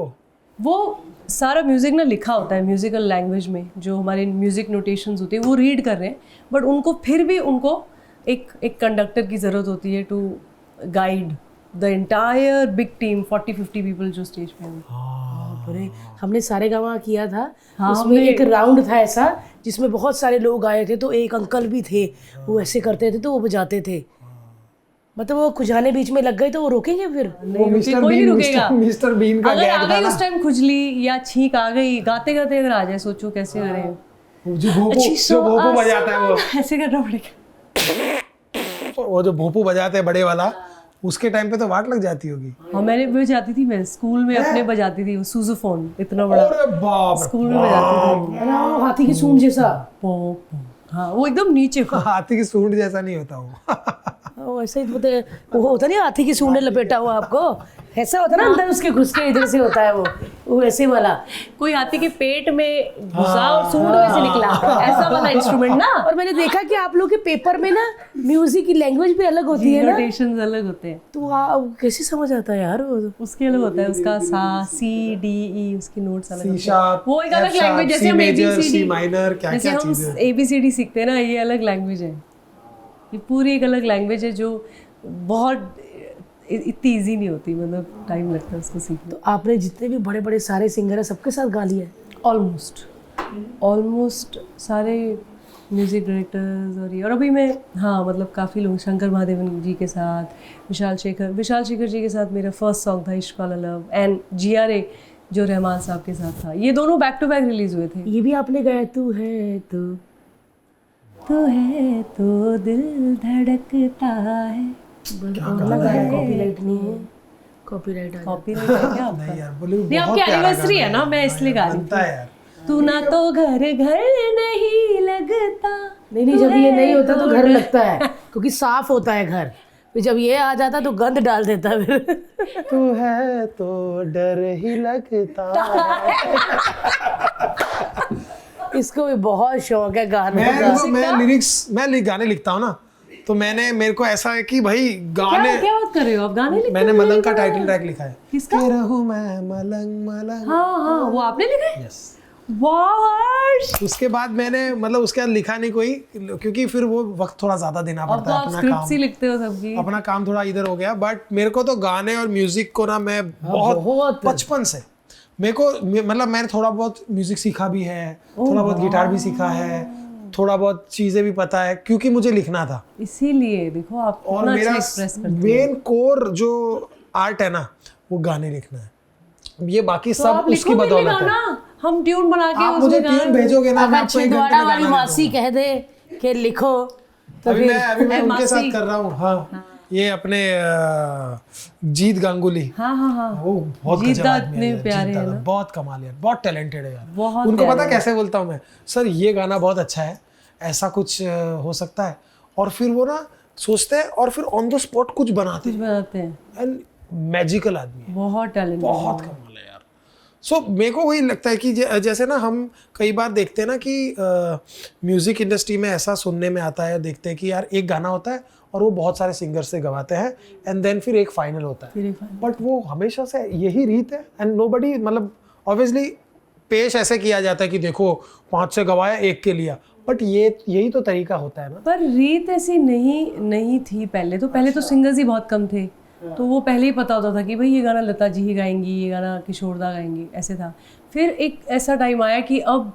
वो सारा म्यूजिक ना लिखा होता है म्यूजिकल लैंग्वेज में, जो हमारे म्यूजिक नोटेशंस होती है वो रीड कर रहे हैं, बट उनको फिर भी उनको एक कंडक्टर की ज़रूरत होती है to guide the entire big team 40-50 people जो स्टेज पे हैं। अरे हमने सारे गामा किया था, हाँ, उसमें एक राउंड था ऐसा जिसमें बहुत सारे लोग आए थे, तो एक अंकल भी थे, वो ऐसे करते थे तो वो बजाते थे, मतलब वो खुजाने बीच में लग गए तो वो रोकेंगे फिर? वो मिस्टर बीन का अगर गैग आ था गई ना, उस टाइम खुजली या छींक आ गई गाते गाते अगर आ जाए, सोचो कैसे करें। जो भोपू बजाता है वो, ऐसे करना पड़ेगा। वो जो भोपू बजाते हैं बड़े वाला, उसके टाइम पे तो वाट लग जाती होगी। हाँ मैंने बजाती थी, मैं स्कूल में अपने बजाती थी, वो सूजोफोन इतना बड़ा अरे बाप रे, स्कूल में बजाती थी। अरे वो हाथी की सूंड जैसा, हाँ वो एकदम नीचे को। हाथी की सूंड जैसा नहीं होता वो वैसे ही वो होता नहीं हाथी की सूंड में लपेटा हुआ आपको, ऐसा होता ना अंदर उसके घुस के इधर से होता है वो वैसे वाला। कोई हाथी के पेट में घुसा और सूंड में से निकला, ऐसा वाला इंस्ट्रूमेंट ना। और मैंने देखा कि आप लोग के पेपर में ना म्यूजिक की लैंग्वेज भी अलग होती है ना, नोटेशंस अलग होते हैं। तो आप कैसे समझ आता है यार वो? उसके अलग होता है, उसका सा सी डी ई उसकी नोट्स अलग सी होते हैं। शार्प, वो एक अलग F sharp, लैंग्वेज, जैसे C हम major, ABCD C minor, क्या जैसे क्या हम चीजें। ABCD सीखते हैं ना, ये अलग लैंग्वेज है। ये पूरी एक अलग लैंग्वेज है जो बहुत इतनी इजी नहीं होती, मतलब टाइम लगता है उसको सीखने। तो आपने जितने भी बड़े बड़े सारे सिंगर है सबके साथ गा लिया है? ऑलमोस्ट सारे म्यूज़िक डायरेक्टर्स और अभी मैं, हाँ मतलब काफ़ी लोग, शंकर महादेवन जी के साथ, विशाल शेखर जी के साथ मेरा फर्स्ट सॉन्ग था इश्क वाला लव, एंड GRA जो रहमान साहब के साथ था। ये दोनों बैक टू बैक रिलीज हुए थे। ये भी आपने गाया? तू है तो दिल धड़कता है। कॉपीराइट नहीं है? कॉपीराइट कॉपीराइट है क्या आपका? नहीं यार, बॉलीवुड नहीं, बहुत आपकी प्यारा एनिवर्सरी गाना है ना, मैं इसलिए गा रही बनता है यार। थी। तू ना तो घर नहीं लगता। नहीं, जब ये नहीं होता तो घर लगता है, क्योंकि साफ होता है घर। फिर जब ये आ जाता तो गंद डाल देता है फिर। तू है तो डर ही लगता है। इसको भी बहुत शौक है गाने का। मैं गाने लिखता हूँ ना, तो मेरे को ऐसा है कि भाई गाने, क्या बात कर रहे हो आप? गाने लिखते मैंने हो? मलंग का टाइटल ट्रैक लिखा है। किसका? के रहूं मैं मलंग मलंग। हाँ, वो आपने लिखा है? यस। वाह, उसके बाद मैंने मतलब उसके बाद लिखा नहीं कोई, क्योंकि फिर वो वक्त थोड़ा ज्यादा देना अब पड़ता तो है। आप अपना स्क्रिप्ट्स ही काम, लिखते हो सबकी। अपना काम थोड़ा इधर हो गया। बट मेरे को तो गाने और म्यूजिक को ना मैं बहुत बचपन से, मेरे को मतलब मैंने थोड़ा बहुत म्यूजिक सीखा भी है, थोड़ा बहुत गिटार भी सीखा है, थोड़ा बहुत चीजें भी पता है, क्योंकि मुझे लिखना था। इसीलिए देखो आप और कितना मेरा अच्छा एक्सप्रेस करते हो। मेन कोर जो आर्ट है ना, वो गाने लिखना है। ये बाकी तो सब आप उसकी लिखो, मेरे लिए बदौलत है। गाना, हम ट्यून बना के आप उसमें मुझे गाना। ट्यून भेजोगे ना, मैं अगर आपको 1 घंटे छिंदवाड़ा में वाली गाना मासी दे दूंगा। कह दे कि लिखो तो अभी फिर मैं उनके मासी। साथ कर रहा हूँ। हाँ, ये अपने जीत गांगुली, हाँ वो बहुत जीत गजब दा आदमी है इतने यार, प्यारे जीत हैं दादा ना। बहुत कमाल है, बहुत टैलेंटेड है यार। बहुत उनको प्यारे पता हैं। कैसे बोलता हूँ मैं, सर ये गाना बहुत अच्छा है, ऐसा कुछ हो सकता है, और फिर वो ना सोचते हैं और फिर ऑन द स्पॉट कुछ बनाते कुछ बनाते हैं। एंड मैजिकल आदमी है, बहुत टैलेंट, बहुत कमाल है यार। सो मेरे को वही लगता है कि जैसे ना हम कई बार देखते हैं ना कि म्यूजिक इंडस्ट्री में ऐसा सुनने में आता है, देखते हैं कि यार एक गाना होता है और वो बहुत सारे सिंगर से गवाते हैं, एंड देन फिर एक फाइनल होता है। बट वो हमेशा से यही रीत है, एंड नोबडी, मतलब ऑब्वियसली पेश ऐसे किया जाता है कि देखो 5 से गवाया, 1 के लिया, बट यही तो तरीका होता है ना। पर रीत ऐसी नहीं थी पहले तो सिंगर्स ही बहुत कम थे, तो वो पहले ही पता होता था कि भाई ये गाना लता जी ही गाएंगी, ये गाना किशोरदा गाएंगी, ऐसे था। फिर एक ऐसा टाइम आया कि अब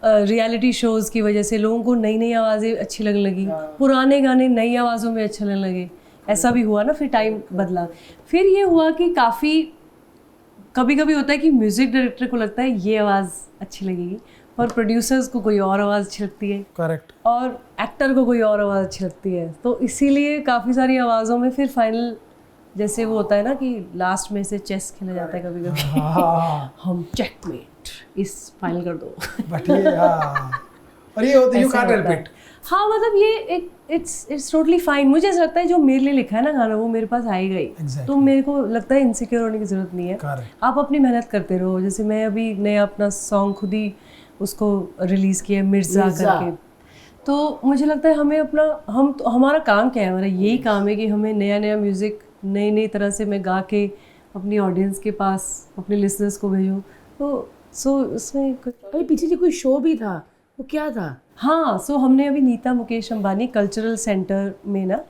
रियलिटी शोज़ की वजह से लोगों को नई नई आवाज़ें अच्छी लगने लगी, पुराने गाने नई आवाज़ों में अच्छे लगने लगे, ऐसा भी हुआ ना। फिर टाइम बदला, फिर ये हुआ कि काफ़ी कभी कभी होता है कि म्यूज़िक डायरेक्टर को लगता है ये आवाज़ अच्छी लगेगी, और प्रोड्यूसर्स को कोई और आवाज़ अच्छी लगती है, करेक्ट, और एक्टर को कोई और आवाज़ अच्छी लगती है। तो इसीलिए काफ़ी सारी आवाज़ों में फिर फाइनल, जैसे वो होता है ना कि लास्ट में से चेस खेला जाता है कभी कभी, हम चेकमेट, इस फाइनल कर दो। बट ये और ये होता है, यू कांट हेल्प इट। हाँ, मतलब ये एक इट्स टोटली फाइन। मुझे ऐसा लगता है जो मेरे लिए लिखा है ना गाना, वो मेरे पास आएगा ही। Exactly. तो मेरे को लगता है इनसिक्योर होने की ज़रूरत नहीं है। Correct. आप अपनी मेहनत करते रहो। जैसे मैं अभी नया अपना सॉन्ग खुद ही उसको रिलीज़ किया, मिर्ज़ा करके। तो मुझे लगता है हमें अपना हमारा काम क्या है, हमारा यही काम है कि हमें नया नया म्यूज़िक नई तरह से मैं गा के अपनी ऑडियंस के पास, अपने लिसनर्स को भेजूँ। तो सो उसमें अरे पीछे जी कोई शो भी था, वो क्या था? हाँ, सो हमने अभी नीता मुकेश अंबानी कल्चरल सेंटर में ना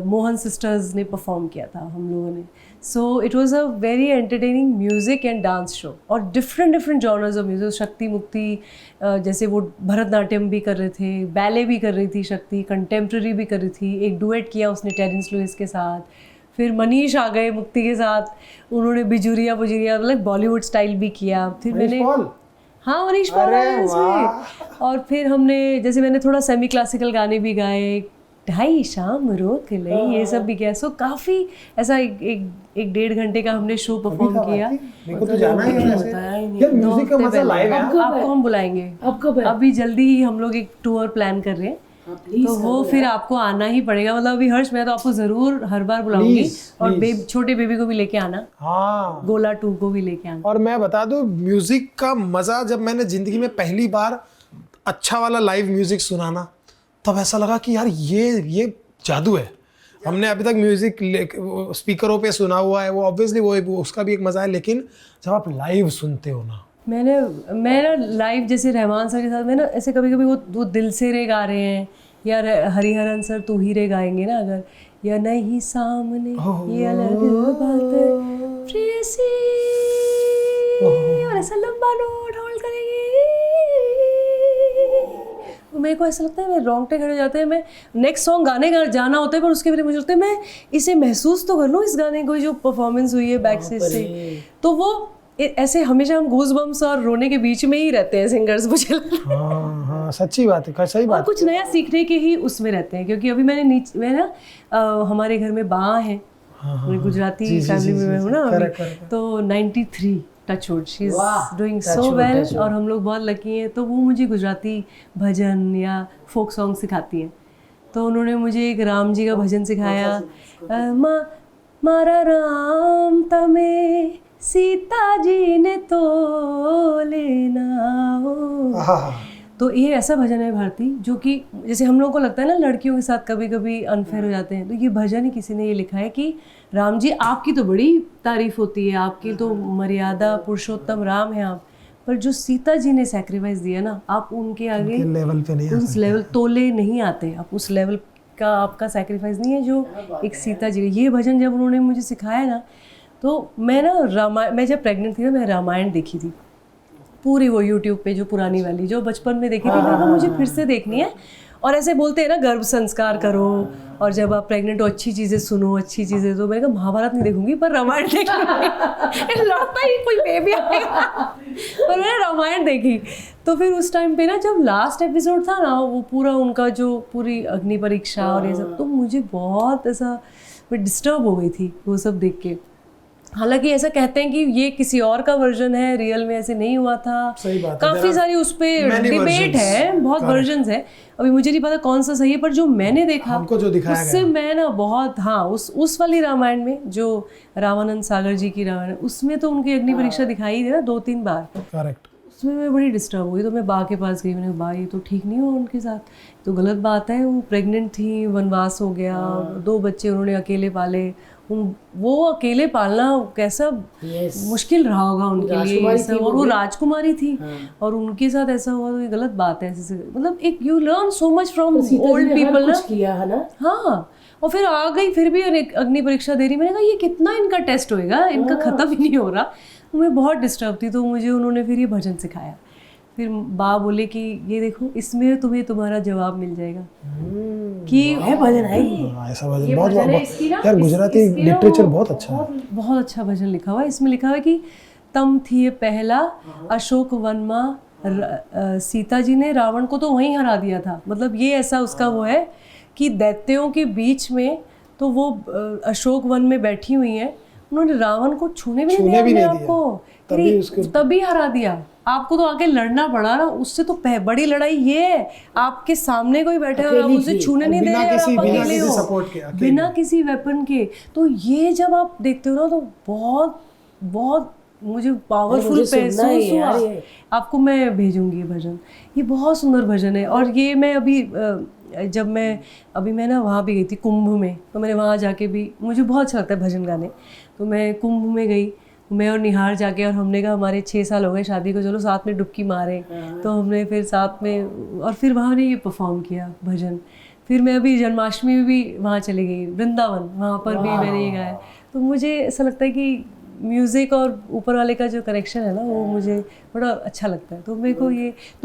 मोहन सिस्टर्स ने परफॉर्म किया था हम लोगों ने। So it was a very entertaining music and dance show, और डिफरेंट जॉनर्स ऑफ म्यूज़िक, शक्ति मुक्ति, जैसे वो भरतनाट्यम भी कर रहे थे, बैले भी कर रही थी शक्ति, कंटेम्प्रेरी भी कर रही थी, एक डुएट किया उसने टेरेंस लुइस के साथ, फिर मनीष आ गए मुक्ति के साथ, उन्होंने बिजुरिया बुजुरिया मतलब बॉलीवुड स्टाइल भी किया। फिर मैंने हाँ, मनीष पॉल है इसमें। और फिर हमने, जैसे मैंने थोड़ा सेमी क्लासिकल गाने भी गाए, ढाई शाम रोक ले, ये सब भी किया। सो काफ़ी ऐसा एक 1.5 घंटे का हमने शो परफॉर्म किया। मेरे को तो जाना ही है वैसे। यार म्यूजिक का मजा लाइव है। आपको हम बुलाएंगे। अब कब है? अभी जल्दी ही हम लोग एक टूर प्लान कर रहे हैं, तो वो फिर आपको आना ही पड़ेगा। मतलब अभी हर्ष, मैं तो आपको जरूर हर बार बुलाऊंगी। और छोटे बेबी को भी लेके आना, हाँ, गोला 2 को भी लेके आना। और मैं बता दूं, म्यूजिक का मजा जब मैंने जिंदगी में पहली बार अच्छा वाला लाइव म्यूजिक सुना ना, तब ऐसा लगा कि यार ये जादू है। हमने अभी तक म्यूजिक स्पीकरों पे सुना हुआ है, वो ऑब्वियसली वो उसका भी एक मजा है, लेकिन जब आप लाइव सुनते हो ना, मैं ना लाइव जैसे रहमान सर के साथ में ना ऐसे कभी कभी वो दिल से रे गा रहे हैं, या हरिहरन सर तू ही रे गाएंगे ना अगर, या नहीं सामने ये अलग बात है प्रेयसी, और ऐसा लंबा नोट होल्ड करेंगे, मेरे को ऐसा लगता है मैं रोंगटे खड़े हो जाते हैं। मैं नेक्स्ट सॉन्ग गाने का जाना होता है, पर उसके पहले मुझे लगता है मैं इसे महसूस तो कर लूँ, इस गाने को जो परफॉर्मेंस हुई है बैक स्टेज से। तो वो ऐसे हमेशा हम गूज बम्स और रोने के बीच में ही रहते हैं सिंगर्स, मुझे लगता है। हाँ, सच्ची बात है, सही बात। और कुछ नया सीखने के ही उसमें रहते हैं, क्योंकि अभी मैं ना हमारे घर में बा है, मैं गुजराती फैमिली में हूँ ना अभी, तो 93 touch wood, she is doing so well, और हम लोग बहुत लकी हैं। तो वो मुझे गुजराती भजन या फोक सॉन्ग सिखाती हैं। तो उन्होंने मुझे एक राम जी का भजन सिखाया, मारा राम तमे सीता जी ने तो लेना हो। तो ये ऐसा भजन है भारती, जो कि जैसे हम लोगों को लगता है ना लड़कियों के साथ कभी कभी अनफेयर हो जाते हैं, तो ये भजन ही किसी ने ये लिखा है कि राम जी आपकी तो बड़ी तारीफ होती है, आपकी तो मर्यादा पुरुषोत्तम राम है आप, पर जो सीता जी ने सैक्रिफाइस दिया ना, आप उनके आगे लेवल पे नहीं, उस लेवल तोले नहीं आते, आप उस लेवल का आपका सैक्रिफाइस नहीं है जो एक सीता जी। ये भजन जब उन्होंने मुझे सिखाया ना, तो मैं ना मैं जब प्रेग्नेंट थी ना, मैं रामायण देखी थी पूरी, वो यूट्यूब पे जो पुरानी वाली जो बचपन में देखी थी, मैंने कहा मुझे फिर से देखनी है। और ऐसे बोलते हैं ना गर्भ संस्कार करो, और जब आप प्रेग्नेंट हो अच्छी चीज़ें सुनो, अच्छी चीज़ें। तो मैंने कहा महाभारत नहीं देखूंगी पर रामायण देख लूँगी, लड़ता ही कोई बेबी आएगा। पर मैंने रामायण देखी। तो फिर उस टाइम पे ना जब लास्ट एपिसोड था ना, वो पूरा उनका जो पूरी अग्नि परीक्षा और ये सब, तो मुझे बहुत ऐसा मैं डिस्टर्ब हो गई थी वो सब देख के। हालांकि ऐसा कहते हैं कि ये किसी और का वर्जन है, रियल में ऐसे नहीं हुआ था। सही बात है, काफी सारी उस पे डिबेट है, बहुत वर्जन्स है, अभी मुझे नहीं पता कौन सा सही है, पर जो मैंने देखा, हमको जो दिखाया उससे मैं ना बहुत, हाँ, उस वाली रामायण में जो रामानंद सागर जी की रामायण, उसमें तो उनकी अग्नि परीक्षा दिखाई थी ना 2-3 बार। करेक्ट। उसमें मैं बड़ी डिस्टर्ब हुई, तो मैं बा के पास गई, मैंने कहा बा ये तो ठीक नहीं हुआ उनके साथ, तो गलत बात है। वो प्रेग्नेंट थी, वनवास हो गया, 2 बच्चे उन्होंने अकेले पाले, वो अकेले पालना कैसा मुश्किल रहा होगा उनके लिए, ऐसा। और वो राजकुमारी थी, और उनके साथ ऐसा हुआ, तो ये गलत बात है। ऐसे मतलब एक you learn so much from old people ना, किया है ना। हाँ, और फिर आ गई, फिर भी अग्नि परीक्षा दे रही। मैंने कहा ये कितना इनका टेस्ट होएगा, इनका खत्म ही नहीं हो रहा। तो मैं बहुत डिस्टर्ब थी, तो मुझे उन्होंने फिर ये भजन सिखाया। फिर बा बोले कि ये देखो, इसमें तुम्हें तुम्हारा जवाब मिल जाएगा कि है भजन है ये। ऐसा भजन बहुत यार, गुजराती लिटरेचर बहुत अच्छा है, बहुत अच्छा भजन लिखा हुआ है। इसमें लिखा हुआ है कि तम थी पहला अशोक वन माँ, सीता जी ने रावण को तो वहीं हरा दिया था। मतलब ये ऐसा उसका वो है कि दैत्यों के बीच में, तो वो अशोक वन में बैठी हुई है, उन्होंने रावण को छूने भी नहीं दिया आपको, तभी हरा दिया। आपको तो आगे लड़ना पड़ा ना, उससे तो बड़ी लड़ाई ये है, आपके सामने कोई बैठा है, आप उसे छूने नहीं दे रहे, आप अकेले हो, बिना किसी वेपन के। तो ये जब आप देखते हो ना, तो बहुत बहुत मुझे पावरफुल महसूस हुआ। आपको मैं भेजूंगी ये भजन, ये बहुत सुंदर भजन है। और ये मैं जब मैं ना वहाँ भी गई थी कुंभ में, तो मैंने वहाँ जाके भी, मुझे बहुत अच्छा लगता है भजन गाने, तो मैं कुंभ में गई, मैं और निहार जाके, और हमने कहा हमारे 6 साल हो गए शादी को, चलो साथ में डुबकी मारे। तो हमने फिर साथ में, और फिर वहाँ ने ये परफॉर्म किया भजन। फिर मैं अभी जन्माष्टमी में भी वहाँ चली गई, वृंदावन, वहाँ पर भी मैंने ये गाया। तो मुझे ऐसा लगता है कि म्यूज़िक और ऊपर वाले का जो कनेक्शन है ना, वो मुझे बड़ा अच्छा लगता है। तो मेरे को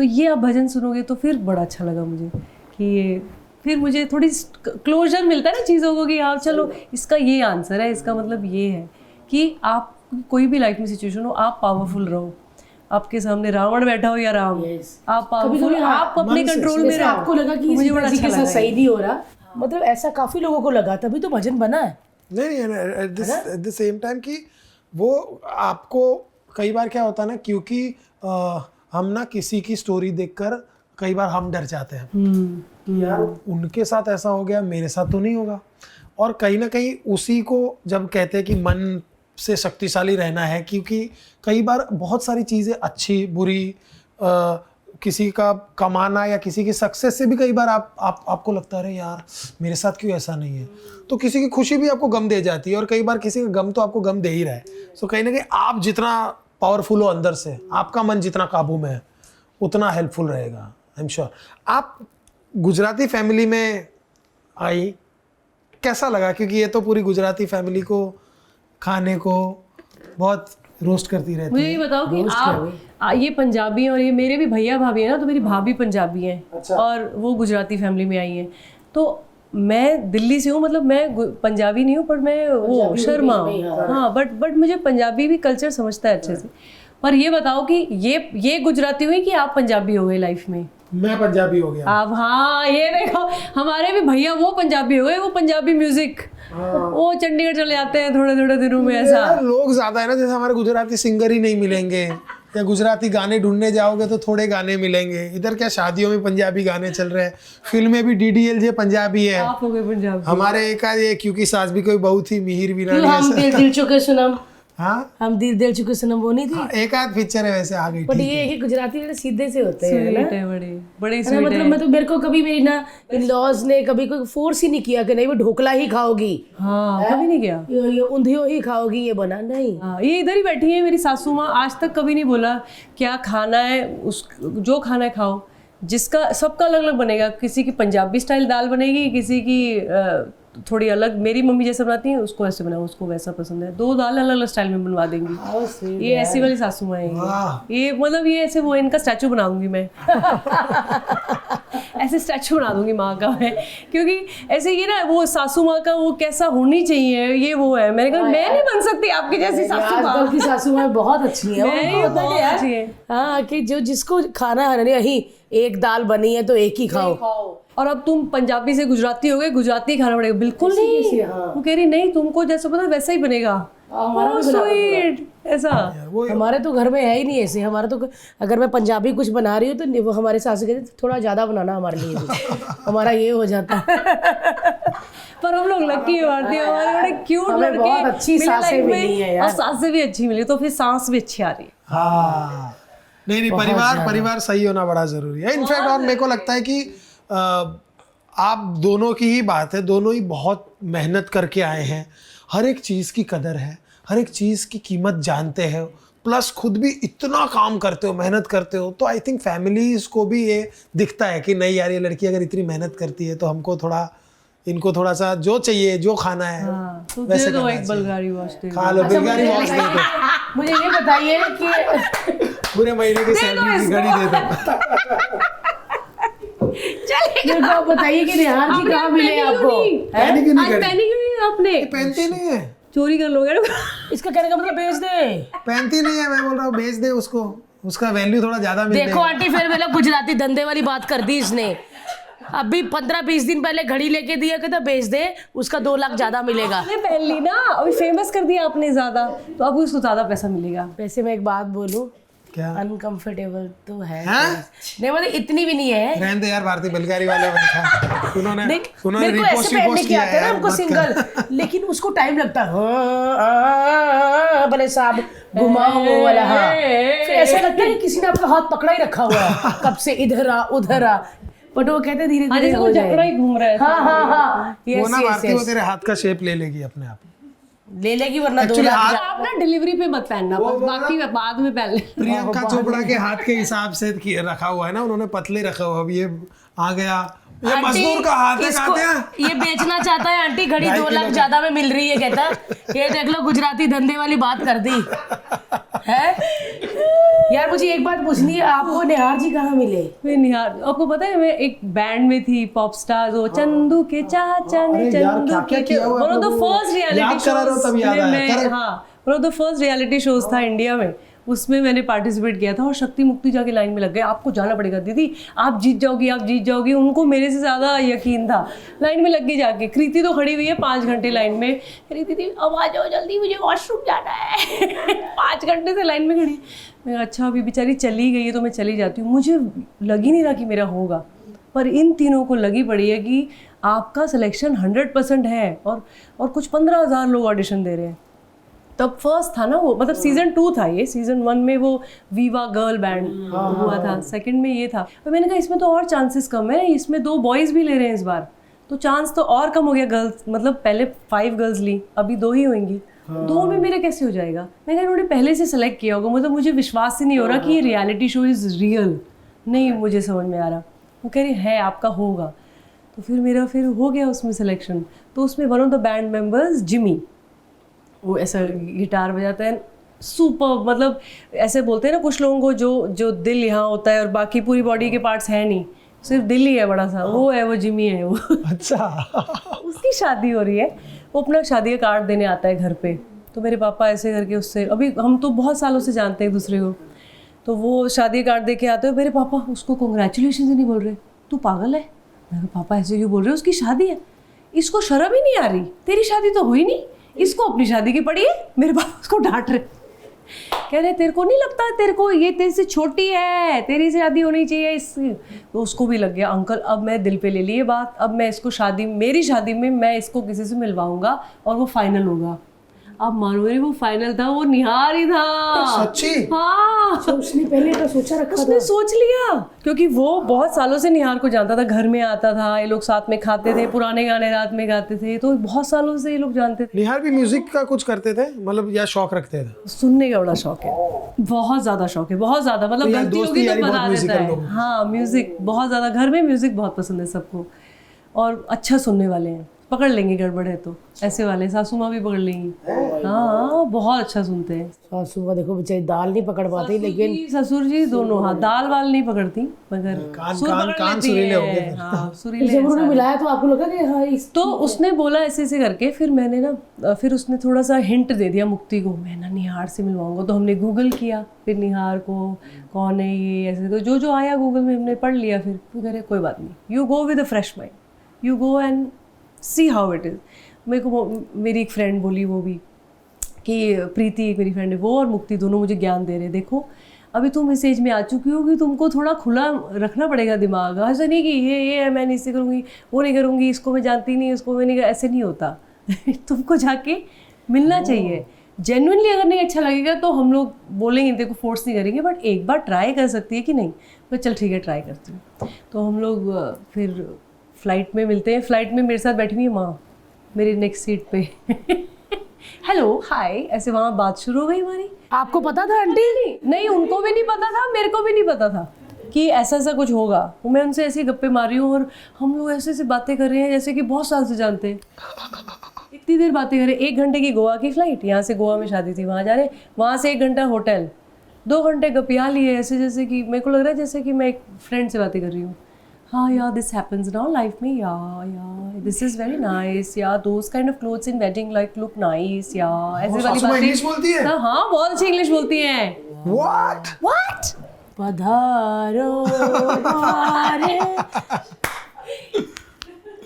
ये आप भजन सुनोगे तो फिर बड़ा अच्छा लगा मुझे कि ये, फिर मुझे थोड़ी क्लोजर मिलता है ना चीज़ों को, कि आप चलो इसका ये आंसर है, इसका मतलब ये है कि आप कोई भी लाइफ में सिचुएशन हो, आप पावरफुल रहो। आपके सामने रावण बैठा हो या राम, आप पावरफुल, आप अपने कंट्रोल में रहो। आपको लगा कि मुझे बड़ा अच्छा लगा, सही नहीं हो रहा, मतलब ऐसा काफी लोगों को लगा, तभी तो भजन बना है। नहीं, एट द सेम टाइम कि वो आपको कई बार क्या होता है ना, क्योंकि हम ना किसी की स्टोरी देखकर कई बार हम डर जाते हैं कि यार उनके साथ ऐसा हो गया, मेरे साथ तो नहीं होगा। और कहीं ना कहीं उसी को जब कहते हैं कि मन से शक्तिशाली रहना है, क्योंकि कई बार बहुत सारी चीज़ें अच्छी बुरी किसी का कमाना या किसी की सक्सेस से भी कई बार आपको लगता है अरे यार मेरे साथ क्यों ऐसा नहीं है, तो किसी की खुशी भी आपको गम दे जाती है, और कई बार किसी का गम तो आपको गम दे ही रहा है। सो कहीं ना कहीं आप जितना पावरफुल हो अंदर से, आपका मन जितना काबू में है, उतना हेल्पफुल रहेगा, आई एम श्योर। आप गुजराती फैमिली में आई, कैसा लगा? क्योंकि ये तो पूरी गुजराती फैमिली को खाने को बहुत रोस्ट करती रहती मुझे है। ये बताओ कि आप ये पंजाबी हैं और ये मेरे भी भैया भाभी हैं ना, तो मेरी भाभी पंजाबी हैं और वो गुजराती फैमिली में आई है। तो मैं दिल्ली से हूँ, मतलब मैं पंजाबी नहीं हूँ, पर मैं वो शर्मा हूँ। हाँ, बट मुझे पंजाबी भी कल्चर समझता है अच्छे से। पर ये बताओ कि ये गुजराती हुई कि आप पंजाबी हो गए लाइफ में? मैं पंजाबी हो गया अब हाँ, ये देखो हमारे भी भैया वो पंजाबी हो गए, वो पंजाबी म्यूजिक वो चंडीगढ़ चले जाते हैं थोड़े थोड़े दिनों में। ऐसा यार लोग ज्यादा है ना, जैसे हमारे गुजराती सिंगर ही नहीं मिलेंगे, या गुजराती गाने ढूंढने जाओगे तो थोड़े गाने मिलेंगे। इधर क्या शादियों में पंजाबी गाने चल रहे हैं, फिल्में भी DDLJ पंजाबी है। आप हो गए पंजाबी। हमारे एक आध ये क्योंकि सास भी कोई बहुत ही मिहिर क्यों वीरानी हम ऐसा। दिल चुके सनम, हाँ हम दिल चुके सनम वो नहीं थी? हाँ, एक आध पिक्चर है वैसे आ गई। बट ये है कि गुजराती बड़े सीधे से होते हैं ना। स्वीट है, बड़े बड़े है ना, स्वीट मतलब है। मैं तो मेरे को कभी मेरी ना इन-लॉज ने कभी कोई फोर्स ही नहीं किया कि नहीं वो ढोकला ही खाओगी, हाँ, कभी नहीं किया। ये ऊंधियो ही खाओगी, ये बना नहीं। हाँ, ये इधर ही बैठी है मेरी सासू माँ, आज तक कभी नहीं बोला क्या खाना है, उस जो खाना है खाओ। जिसका सबका अलग अलग बनेगा, किसी की पंजाबी स्टाइल दाल बनेगी, किसी की थोड़ी अलग, मेरी मम्मी जैसे बनाती है उसको ऐसे बनाओ, उसको वैसा पसंद है, 2 दाल अलग अलग स्टाइल में बनवा देंगी। ये ऐसी वाली सासू माँ है ये मतलब ये ऐसे वो इनका स्टैचू बनाऊंगी मैं ऐसे स्टैचू बना दूंगी माँ का मैं, क्योंकि ऐसे ये ना वो सासू माँ का वो कैसा होनी चाहिए, ये वो है। मैंने कहा मैं नहीं बन सकती आपकी जैसी सासू माँ। आजकल की सासू माँ बहुत अच्छी है, मैं उनको होता है बहुत कि यार, अच्छी है। हाँ कि जो जिसको खाना है नहीं, एक दाल बनी है तो एक ही खाओ। और अब तुम पंजाबी से गुजराती हो गए, गुजराती खाना पड़ेगा। बिल्कुल नहीं, वो कह रही नहीं तुमको जैसा पता वैसा ही बनेगा। हमारा भी स्वीट ऐसा। हमारे तो घर में है ही नहीं ऐसे। हमारे तो अगर मैं पंजाबी कुछ बना रही हूँ तो वो हमारे सासू कहते थोड़ा ज्यादा बनाना हमारे लिए कुछ। हमारा ये हो जाता है। पर हम लोग लकी है भारतीय, हमारे बड़े क्यूट हमें लड़के बहुत अच्छी मिले सासें life में, मिली हैं यार। और सासें भी अच्छी मिली, तो फिर सांस भी अच्छी आ रही है। हाँ नहीं परिवार सही होना बड़ा जरूरी है। इनफैक्ट और मेरे को लगता है कि आप दोनों की ही बात है, दोनों ही बहुत मेहनत करके आए हैं, हर एक चीज़ की कदर है, हर एक चीज़ की कीमत जानते हैं, प्लस खुद भी इतना काम करते हो, मेहनत करते हो। तो आई थिंक फैमिलीज को भी ये दिखता है कि नहीं यार ये लड़की अगर इतनी मेहनत करती है तो हमको थोड़ा, इनको थोड़ा सा जो चाहिए, जो खाना है तो वैसे तो करना एक चाहिए। बलगारी वास्ते खा लो बिलगारी वॉश दे दो, मुझे ये बताइए कि पूरे महीने की सैलरी की घड़ी दे दो। मेरे को आप बताइए कि निहार जी कहाँ मिले आपको? पहनी क्यों नहीं आज घड़ी? पहनी क्यों नहीं आपने? पहनती नहीं है, चोरी कर लोगे ना। इसका कहने का मतलब बेच दे। पहनती नहीं है, मैं बोल रहा हूँ बेच दे उसको, उसका वैल्यू थोड़ा ज्यादा मिलता है। देखो आंटी फिर मतलब गुजराती धंधे वाली बात कर दी इसने। अभी 15-20 दिन पहले घड़ी लेके दिया कहता बेच दे, उसका 2 लाख ज्यादा मिलेगा। आपने पहन ली ना, अभी फेमस कर दिया आपने ज्यादा, तो अब उसको ज्यादा पैसा मिलेगा। वैसे मैं एक बात बोलूं, क्या अनकंफर्टेबल तो है हैं? नहीं, मतलब इतनी भी नहीं है। रहने दे यार, भारतीय बलगारी वाले बैठा, उन्होंने मेरे को ऐसे पहनने की आते हैं ना हमको सिंगल, लेकिन उसको टाइम लगता है। भले साहब घुमाओ वाला, हाँ फिर ऐसा लगता है कि किसी ने आपका हाथ पकड़ा ही रखा हुआ है कब से, इधर आ उधर आ, बट वो कहते धीरे धीरे हो जकड़ा ही घूम रहा है। हाँ वो ना भारतीय, वो तेरे हाथ का शेप ले लेगी अपने आप, ले लेगी वरना 2 Actually, लाख। आप ना डिलीवरी पे मत पहनना, बस बाकी बाद में पहन ले। प्रियंका चोपड़ा के हाथ के हिसाब से रखा हुआ है ना, उन्होंने पतले रखा हुआ। अब ये आ गया, ये आंटी, मजदूर का हाथ है, इसको- कहते हैं ये बेचना चाहता है आंटी, घड़ी 2.5 2 लाख किलो ज्यादा में मिल रही है कहता। ये देख लो गुजराती धंधे वाली बात कर दी है। यार मुझे एक बात पूछनी है, आपको निहार जी कहाँ मिले? मैं निहार, आपको पता है मैं एक बैंड में थी, पॉप स्टार, वो चंदू के चाचा ने, अरे यार, चंदू क्या-क्या के किया हुआ वन ऑफ द आप लोगों ने? फर्स्ट रियलिटी याद करा रहे हो तब याद आया, correct। हाँ one of the first reality shows था इंडिया में, उसमें मैंने पार्टिसिपेट किया था और शक्ति मुक्ति जाके लाइन में लग गए, आपको जाना पड़ेगा दीदी, आप जीत जाओगी, आप जीत जाओगी। उनको मेरे से ज़्यादा यकीन था। लाइन में लग गई जाके। कृति तो खड़ी हुई है 5 घंटे लाइन में, अरे दीदी अब आ जाओ जल्दी, मुझे वॉशरूम जाना है। 5 घंटे से लाइन में खड़ी। मैं अच्छा अभी बेचारी चली गई है तो मैं चली जाती हूँ। मुझे लग ही नहीं रहा कि मेरा होगा, पर इन तीनों को लगी पड़ी है कि आपका सिलेक्शन 100% है और कुछ 15,000 लोग ऑडिशन दे रहे हैं। तब फर्स्ट था ना वो, मतलब सीजन 2 था ये। सीजन 1 में वो वीवा गर्ल बैंड हुआ था, सेकंड में ये था। और मैंने कहा इसमें तो और चांसेस कम है, इसमें 2 बॉयज़ भी ले रहे हैं इस बार, तो चांस तो और कम हो गया। गर्ल्स मतलब पहले 5 गर्ल्स ली, अभी 2 ही होंगी। 2 में मेरे कैसे हो जाएगा? मैं कहा इन्होंने पहले से सेलेक्ट किया होगा, मतलब मुझे विश्वास ही नहीं हो रहा कि ये रियलिटी शो इज़ रियल। नहीं मुझे समझ में आ रहा। वो कह रही है आपका होगा, तो फिर मेरा फिर हो गया उसमें सिलेक्शन। तो उसमें one of the band members Jimmy, वो ऐसा गिटार बजाता है सुपर, मतलब ऐसे बोलते हैं ना कुछ लोगों को जो दिल यहाँ होता है और बाकी पूरी बॉडी के पार्ट्स हैं नहीं, सिर्फ दिल ही है बड़ा सा, वो है, वो जिमी है वो। अच्छा। उसकी शादी हो रही है, वो अपना शादी का कार्ड देने आता है घर पे। तो मेरे पापा ऐसे करके उससे, अभी हम तो बहुत सालों से जानते हैं एक दूसरे को, तो वो शादी का कार्ड दे के आते हैं। मेरे पापा उसको कॉन्ग्रेचुलेशन ही नहीं बोल रहे, तू पागल है? मेरे पापा ऐसे क्यों बोल रहे, उसकी शादी है, इसको शर्म ही नहीं आ रही, तेरी शादी तो हुई नहीं, इसको अपनी शादी की पड़ी है। मेरे पापा उसको डांट रहे, कह रहे तेरे को नहीं लगता, तेरे को ये तेरे से छोटी है, तेरी से शादी होनी चाहिए इसकी। तो उसको भी लग गया अंकल अब मैं दिल पे ले ली ये बात, अब मैं इसको मेरी शादी में मैं इसको किसी से मिलवाऊंगा और वो फाइनल होगा। अब मानो वो फाइनल था, वो निहार ही था। सच्ची? हाँ, तो उसने पहले तो सोचा रखा उसने सोच लिया, क्योंकि वो बहुत सालों से निहार को जानता था, घर में आता था, ये लोग साथ में खाते थे, पुराने गाने रात में गाते थे, तो बहुत सालों से ये लोग जानते थे। निहार भी म्यूजिक का कुछ करते थे, मतलब या शौक रखते थे? सुनने का बड़ा शौक है, बहुत ज्यादा शौक है, बहुत ज्यादा, मतलब यार गलती दोस्ती होगी तो यारी बता बहुत देता musical है। लोग हैं। हाँ म्यूजिक बहुत ज्यादा, घर में म्यूजिक बहुत पसंद है सबको, और अच्छा सुनने वाले हैं, पकड़ लेंगे गड़बड़ है तो, ऐसे वाले। सासू माँ भी पकड़ लेंगी। हाँ बहुत अच्छा सुनते हैं। सासू का देखो बेचारी दाल नहीं पकड़ पाती, लेकिन ससुर जी दोनों, हाँ दाल वाल नहीं पकड़ती, मगर सुर पकड़ लेती सुरीले हो गए है। हाँ सुरीले जब उन्होंने मिलाया तो आपको लगा कि हाँ इस तो उसने बोला ऐसे ऐसे करके, फिर मैंने ना, फिर उसने थोड़ा सा हिंट दे दिया मुक्ति को, मैं ना निहार से मिलवाऊंगा। तो हमने गूगल किया, फिर निहार को कौन है ये, ऐसे तो जो आया गूगल में हमने पढ़ लिया। फिर कह रहे कोई बात नहीं, you go with a fresh mind, you go and see how it is. मेरे को मेरी एक फ्रेंड बोली, वो भी कि प्रीति एक मेरी फ्रेंड है, वो और मुक्ति दोनों मुझे ज्ञान दे रहे, देखो अभी तुम इस एज में आ चुकी हो कि तुमको थोड़ा खुला रखना पड़ेगा दिमाग। ऐसा नहीं कि ये है मैं नहीं इससे करूँगी, वो नहीं करूँगी, इसको मैं जानती नहीं, उसको मैं नहीं, ऐसे नहीं होता। तुमको जाके मिलना चाहिए। जेन्युइनली अगर नहीं अच्छा लगेगा तो हम लोग बोलेंगे, देखो फोर्स नहीं करेंगे, बट एक बार ट्राई कर सकती है कि नहीं। तो चल ठीक है ट्राई करती हूँ। तो हम लोग फिर फ्लाइट में मिलते हैं। फ्लाइट में मेरे साथ बैठी हुई है माँ मेरी नेक्स्ट सीट पे। हेलो हाय, ऐसे वहाँ बात शुरू हो गई हमारी। आपको पता था आंटी? नहीं उनको भी नहीं पता था, मेरे को भी नहीं पता था कि ऐसा ऐसा कुछ होगा। वो मैं उनसे ऐसे गप्पे मार रही हूँ और हम लोग ऐसे ऐसे बातें कर रहे हैं जैसे कि बहुत साल से जानते हैं। इतनी देर बातें कर रहे, 1 घंटे की गोवा की फ्लाइट, यहाँ से गोवा में शादी थी, वहाँ जा रहे, वहाँ से 1 घंटा होटल, 2 घंटे गपिया लिए, ऐसे जैसे कि मेरे को लग रहा है जैसे कि मैं एक फ्रेंड से बातें कर रही हूँ। हाँ यार दिस हैपेंस नाउ लाइफ में, यार दिस इज वेरी नाइस, यार those kind of clothes in wedding like look nice, यार ऐसे वाली बातें। इंग्लिश बोलती है? हाँ बहुत अच्छी इंग्लिश बोलती हैं। व्हाट? पधारो हमारे।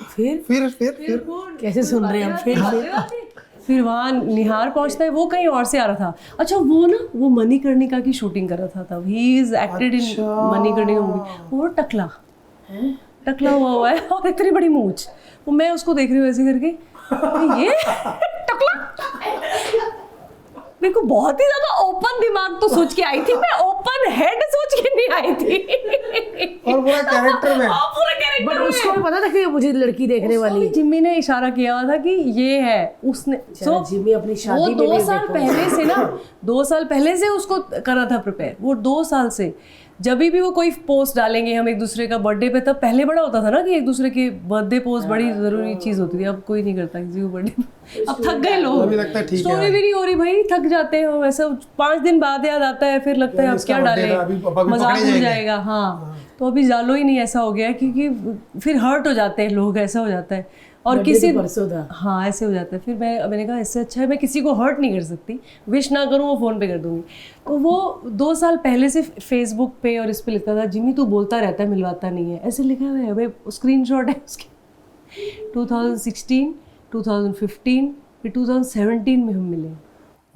फिर कैसे सुन रहे हैं हम? फिर वहाँ निहार पहुँचता है, वो कहीं और से आ रहा था। अच्छा वो ना, वो मणिकर्णिका की शूटिंग कर रहा था तब, he is acted in Manikarnika movie. वो टकला हुआ है और इतनी बड़ी मूंछ। वो मैं उसको देख रही हूँ ऐसे करके, ये टकला। मेरे को बहुत ही ज्यादा ओपन दिमाग तो सोच के आई थी मैं, ओपन हेड सोच के नहीं आई थी। और पूरा कैरेक्टर में, पूरा कैरेक्टर बट उसको भी पता था कि मुझे लड़की देखने वाली। जिम्मी ने इशारा किया हुआ था कि ये है, उसने तो जिम्मी अपनी शादी वो में 2 भी साल देखो। पहले से ना 2 साल पहले से उसको करा था प्रिपेयर। वो 2 साल से जब भी वो कोई पोस्ट डालेंगे हम एक दूसरे का बर्थडे पे, तब पहले बड़ा होता था ना कि एक दूसरे के बर्थडे पोस्ट बड़ी जरूरी चीज होती थी। अब कोई नहीं करता किसी को बर्थडे। अब थक गए लोग, अभी लगता है ठीक है स्टोरी भी नहीं हो रही भाई, थक जाते हैं वैसा। 5 दिन बाद याद आता है, फिर लगता है अब क्या डाले, मजाक उड़ जाएगा। हाँ तो अभी डालो ही नहीं, ऐसा हो गया क्योंकि फिर हर्ट हो जाते हैं लोग, ऐसा हो जाता है। और Birthday किसी तो परसों था। हाँ ऐसे हो जाता है। फिर मैंने कहा इससे अच्छा है मैं किसी को हर्ट नहीं कर सकती, विश ना करूँ वो फ़ोन पे कर दूँगी। तो वो 2 साल पहले से फेसबुक पे और इस पे लिखा था जिमी तू बोलता रहता है मिलवाता नहीं है, ऐसे लिखा हुआ है। हमें स्क्रीनशॉट है उसके 2016, 2015 फिर 2017 में हम मिले।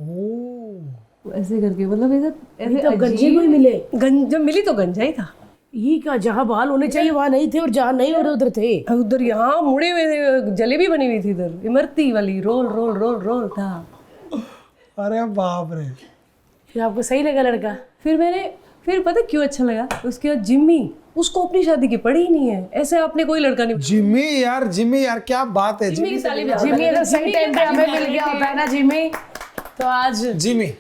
ओह, ऐसे करके मतलब ऐसे तो गंजे को ही मिले। जब मिली तो गंजा ही था। ये का जहाँ बाल होने चाहिए वहाँ नहीं थे और जहाँ नहीं हो रहे उधर थे। उधर यहाँ मुड़े हुए थे, जलेबी बनी हुई थी इधर इमरती वाली, रोल रोल रोल रोल था। अरे बाप रे। फिर आपको सही लगा लड़का? फिर पता क्यों अच्छा लगा? उसके बाद जिम्मी, उसको अपनी शादी की पड़ी ही नहीं है। ऐसे आपने कोई लड़का नहीं। जिमी यार क्या बात है। जिम्मी की ताली बजा। जिमी अगर सही टाइम पे हमें मिल गया होता है ना जिमी, तो आज जिमी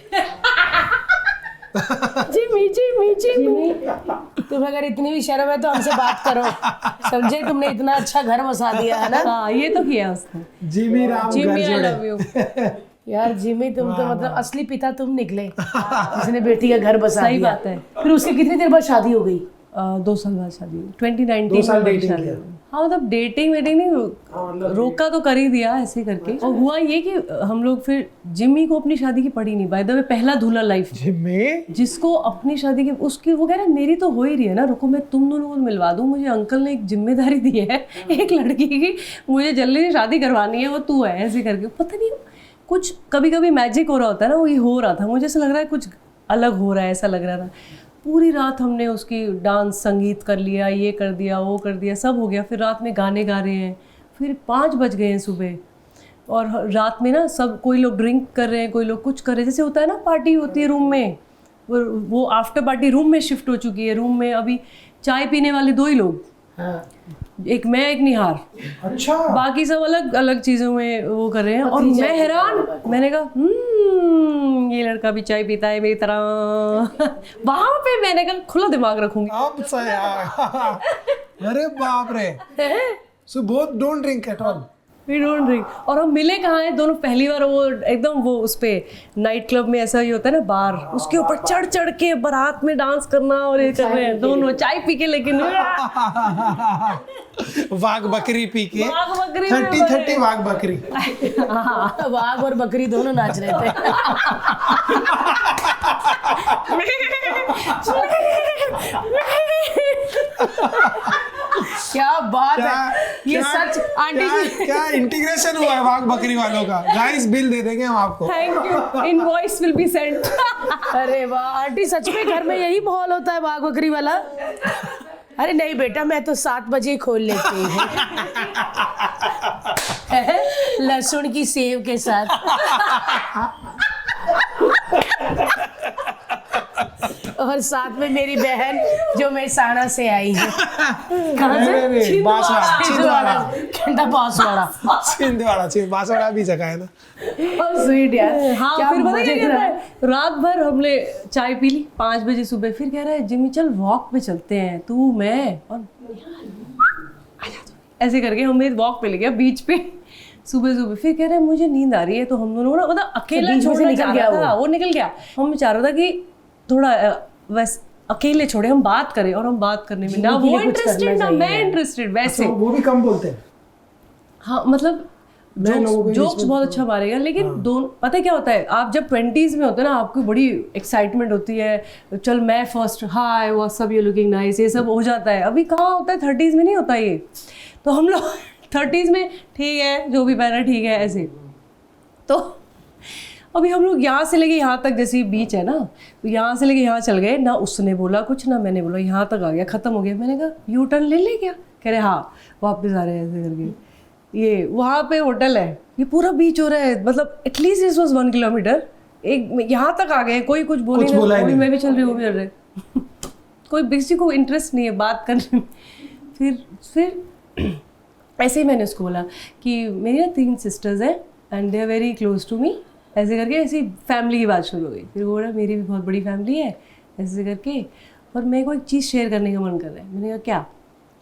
जिमी जिमी जिमी तुम अगर इतनी भी शर्म है तो हमसे बात करो, समझे? तुमने इतना अच्छा घर बसा दिया है ना। हाँ ये तो किया उसने। जिमी राम जिम्मी घर आई जोड़े। Love you. यार जिमी तुम तो मतलब असली पिता तुम निकले जिसने बेटी का घर बसा सही दिया। बात है। फिर उसके कितनी देर बाद शादी हो गई? 2 साल बाद शादी हुई, 2019 2 साल में dating शादी किया। हुई। हाँ मतलब डेटिंग वेटिंग नहीं, रोका तो कर ही दिया ऐसे करके। और हुआ ये कि हम लोग फिर जिम्मी को अपनी शादी की पड़ी नहीं। बाय द वे पहला दूल्हा लाइफ जिमी जिसको अपनी शादी की उसकी, वो कह रहा है मेरी तो हो ही रही है ना, रुको मैं तुम दोनों को मिलवा दूं, मुझे अंकल ने एक जिम्मेदारी दी है एक लड़की की, मुझे जल्दी से शादी करवानी है, वो तू है। ऐसे करके पता नहीं कुछ कभी कभी मैजिक हो रहा होता है ना, वही हो रहा था। मुझे ऐसा लग रहा है कुछ अलग हो रहा है, ऐसा लग रहा था। पूरी रात हमने उसकी डांस संगीत कर लिया, ये कर दिया वो कर दिया, सब हो गया। फिर रात में गाने गा रहे हैं, फिर 5 बज गए हैं सुबह। और रात में ना सब कोई लोग ड्रिंक कर रहे हैं, कोई लोग कुछ कर रहे हैं। जैसे होता है ना पार्टी होती है रूम में, वो आफ्टर पार्टी रूम में शिफ्ट हो चुकी है। रूम में अभी चाय पीने वाले 2 ही लोग, हाँ। एक मैं एक निहार, अच्छा बाकी सब अलग अलग चीज़ों में वो कर रहे हैं। और मैं हैरान, मैंने कहा ये लड़का भी चाय पीता है मेरी तरह वहाँ पे मैंने कहा खुला दिमाग रखूंगी। अब सही यार। अरे बाप रे। So both don't drink at all. We don't drink. और हम मिले कहाँ हैं दोनों पहली बार? वो एकदम वो उस पे नाइट क्लब में ऐसा ही होता है ना, बार, उसके ऊपर चढ़ चढ़ के बारात में डांस करना और ये कर रहे हैं दोनों चाय पी के। लेकिन वाघ बकरी पी के वाघ बकरी में 30 वाघ बकरी। वाघ और बकरी दोनों नाच रहे थे। क्या बात है, ये सच आंटी जी। क्या इंटीग्रेशन हुआ है वाघ बकरी वालों का। गाइस बिल दे देंगे हम आपको। Thank you, invoice will be sent. अरे वाह आंटी, सच में घर में यही माहौल होता है वाघ बकरी वाला? अरे नहीं बेटा, मैं तो 7 बजे खोल लेती हूँ लहसुन की सेव के साथ। और साथ में मेरी बहन जो मेहसाणा से आई है। कहाँ से? बांसवाड़ा बांसवाड़ा भी जगह है ना। स्वीट यार। हाँ क्या फिर पता मजे क्या कर कहता रहा है, रात भर हमने चाय पी ली 5 बजे सुबह। फिर कह रहा है जिम्मी चल वॉक पे चलते हैं, तू मैं और ऐसे करके हमें वॉक पे ले गया बीच पे सुबह सुबह। फिर कह रहे हैं मुझे नींद आ रही है, तो हम दोनों ना मतलब अकेला बीच में से छोड़ना निकल चाह गया रहा था, वो निकल गया। हम चाह रहा था कि थोड़ा बस अकेले छोड़े, हम बात करें। और हम बात करने में ना के लिए वो कुछ इंटरेस्टेड करना ना चाहिए मैं यार। इंटरेस्टेड वैसे। वो भी कम बोलते हैं। हाँ मतलब जोक्स बहुत अच्छा मारेगा। लेकिन दोनों पता है क्या होता है, आप जब 20s में होते हैं ना, आपको बड़ी एक्साइटमेंट होती है, चल मैं first, hi what's up you looking nice, ये सब हो जाता है। अभी कहाँ होता है, 30s में नहीं होता ये। तो हम लोग 30s में ठीक है जो भी पहना ठीक है ऐसे। तो अभी हम लोग यहाँ से लेके यहाँ तक, जैसे बीच है ना, तो यहाँ से लेके यहाँ चल गए ना। उसने बोला कुछ ना मैंने बोला, यहाँ तक आ गया, ख़त्म हो गया। मैंने कहा यू टर्न ले ले क्या? कह रहे हाँ वापस आ रहे हैं ऐसे करके। ये वहाँ पे होटल है, ये पूरा बीच हो रहा है, मतलब एटलीस्ट इट वाज 1 किलोमीटर। एक यहाँ तक आ गए, कोई कुछ बोले कुछ बोला ही नहीं। मैं भी चल रही हूँ, वो भी चल रहे कोई किसी को इंटरेस्ट नहीं है बात करने में। फिर ऐसे ही मैंने उसको बोला कि मेरी ना 3 सिस्टर्स हैं and they are very close to me, ऐसे करके ऐसी फैमिली की बात शुरू हो गई। फिर वो बोला मेरी भी बहुत बड़ी फैमिली है ऐसे करके, और मेरे को एक चीज़ शेयर करने का मन कर रहा है। मैंने कहा क्या?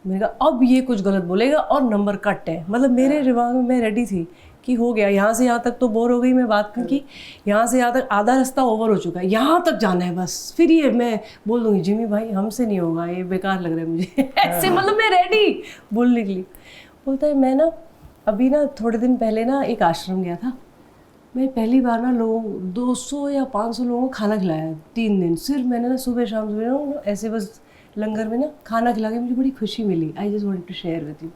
मैंने कहा अब ये कुछ गलत बोलेगा और नंबर कट है। मतलब मेरे दिमाग में मैं रेडी थी कि हो गया, यहाँ से यहाँ तक तो बोर हो गई मैं बात करके, यहाँ से यहाँ तक आधा रास्ता ओवर हो चुका है, यहाँ तक जाना है बस। फिर ये मैं बोल दूँगी जिमी भाई हमसे नहीं होगा, ये बेकार लग रहा है मुझे ऐसे मतलब मैं रेडी बोलने के लिए। बोलता है मैं ना अभी ना थोड़े दिन पहले ना एक आश्रम गया था मैं। पहली बार ना लोगों 200 या 500 लोगों को खाना खिलाया 3 दिन। सिर्फ मैंने ना सुबह शाम ना ऐसे बस लंगर में ना खाना खिला के मुझे बड़ी खुशी मिली। I just wanted to share with you.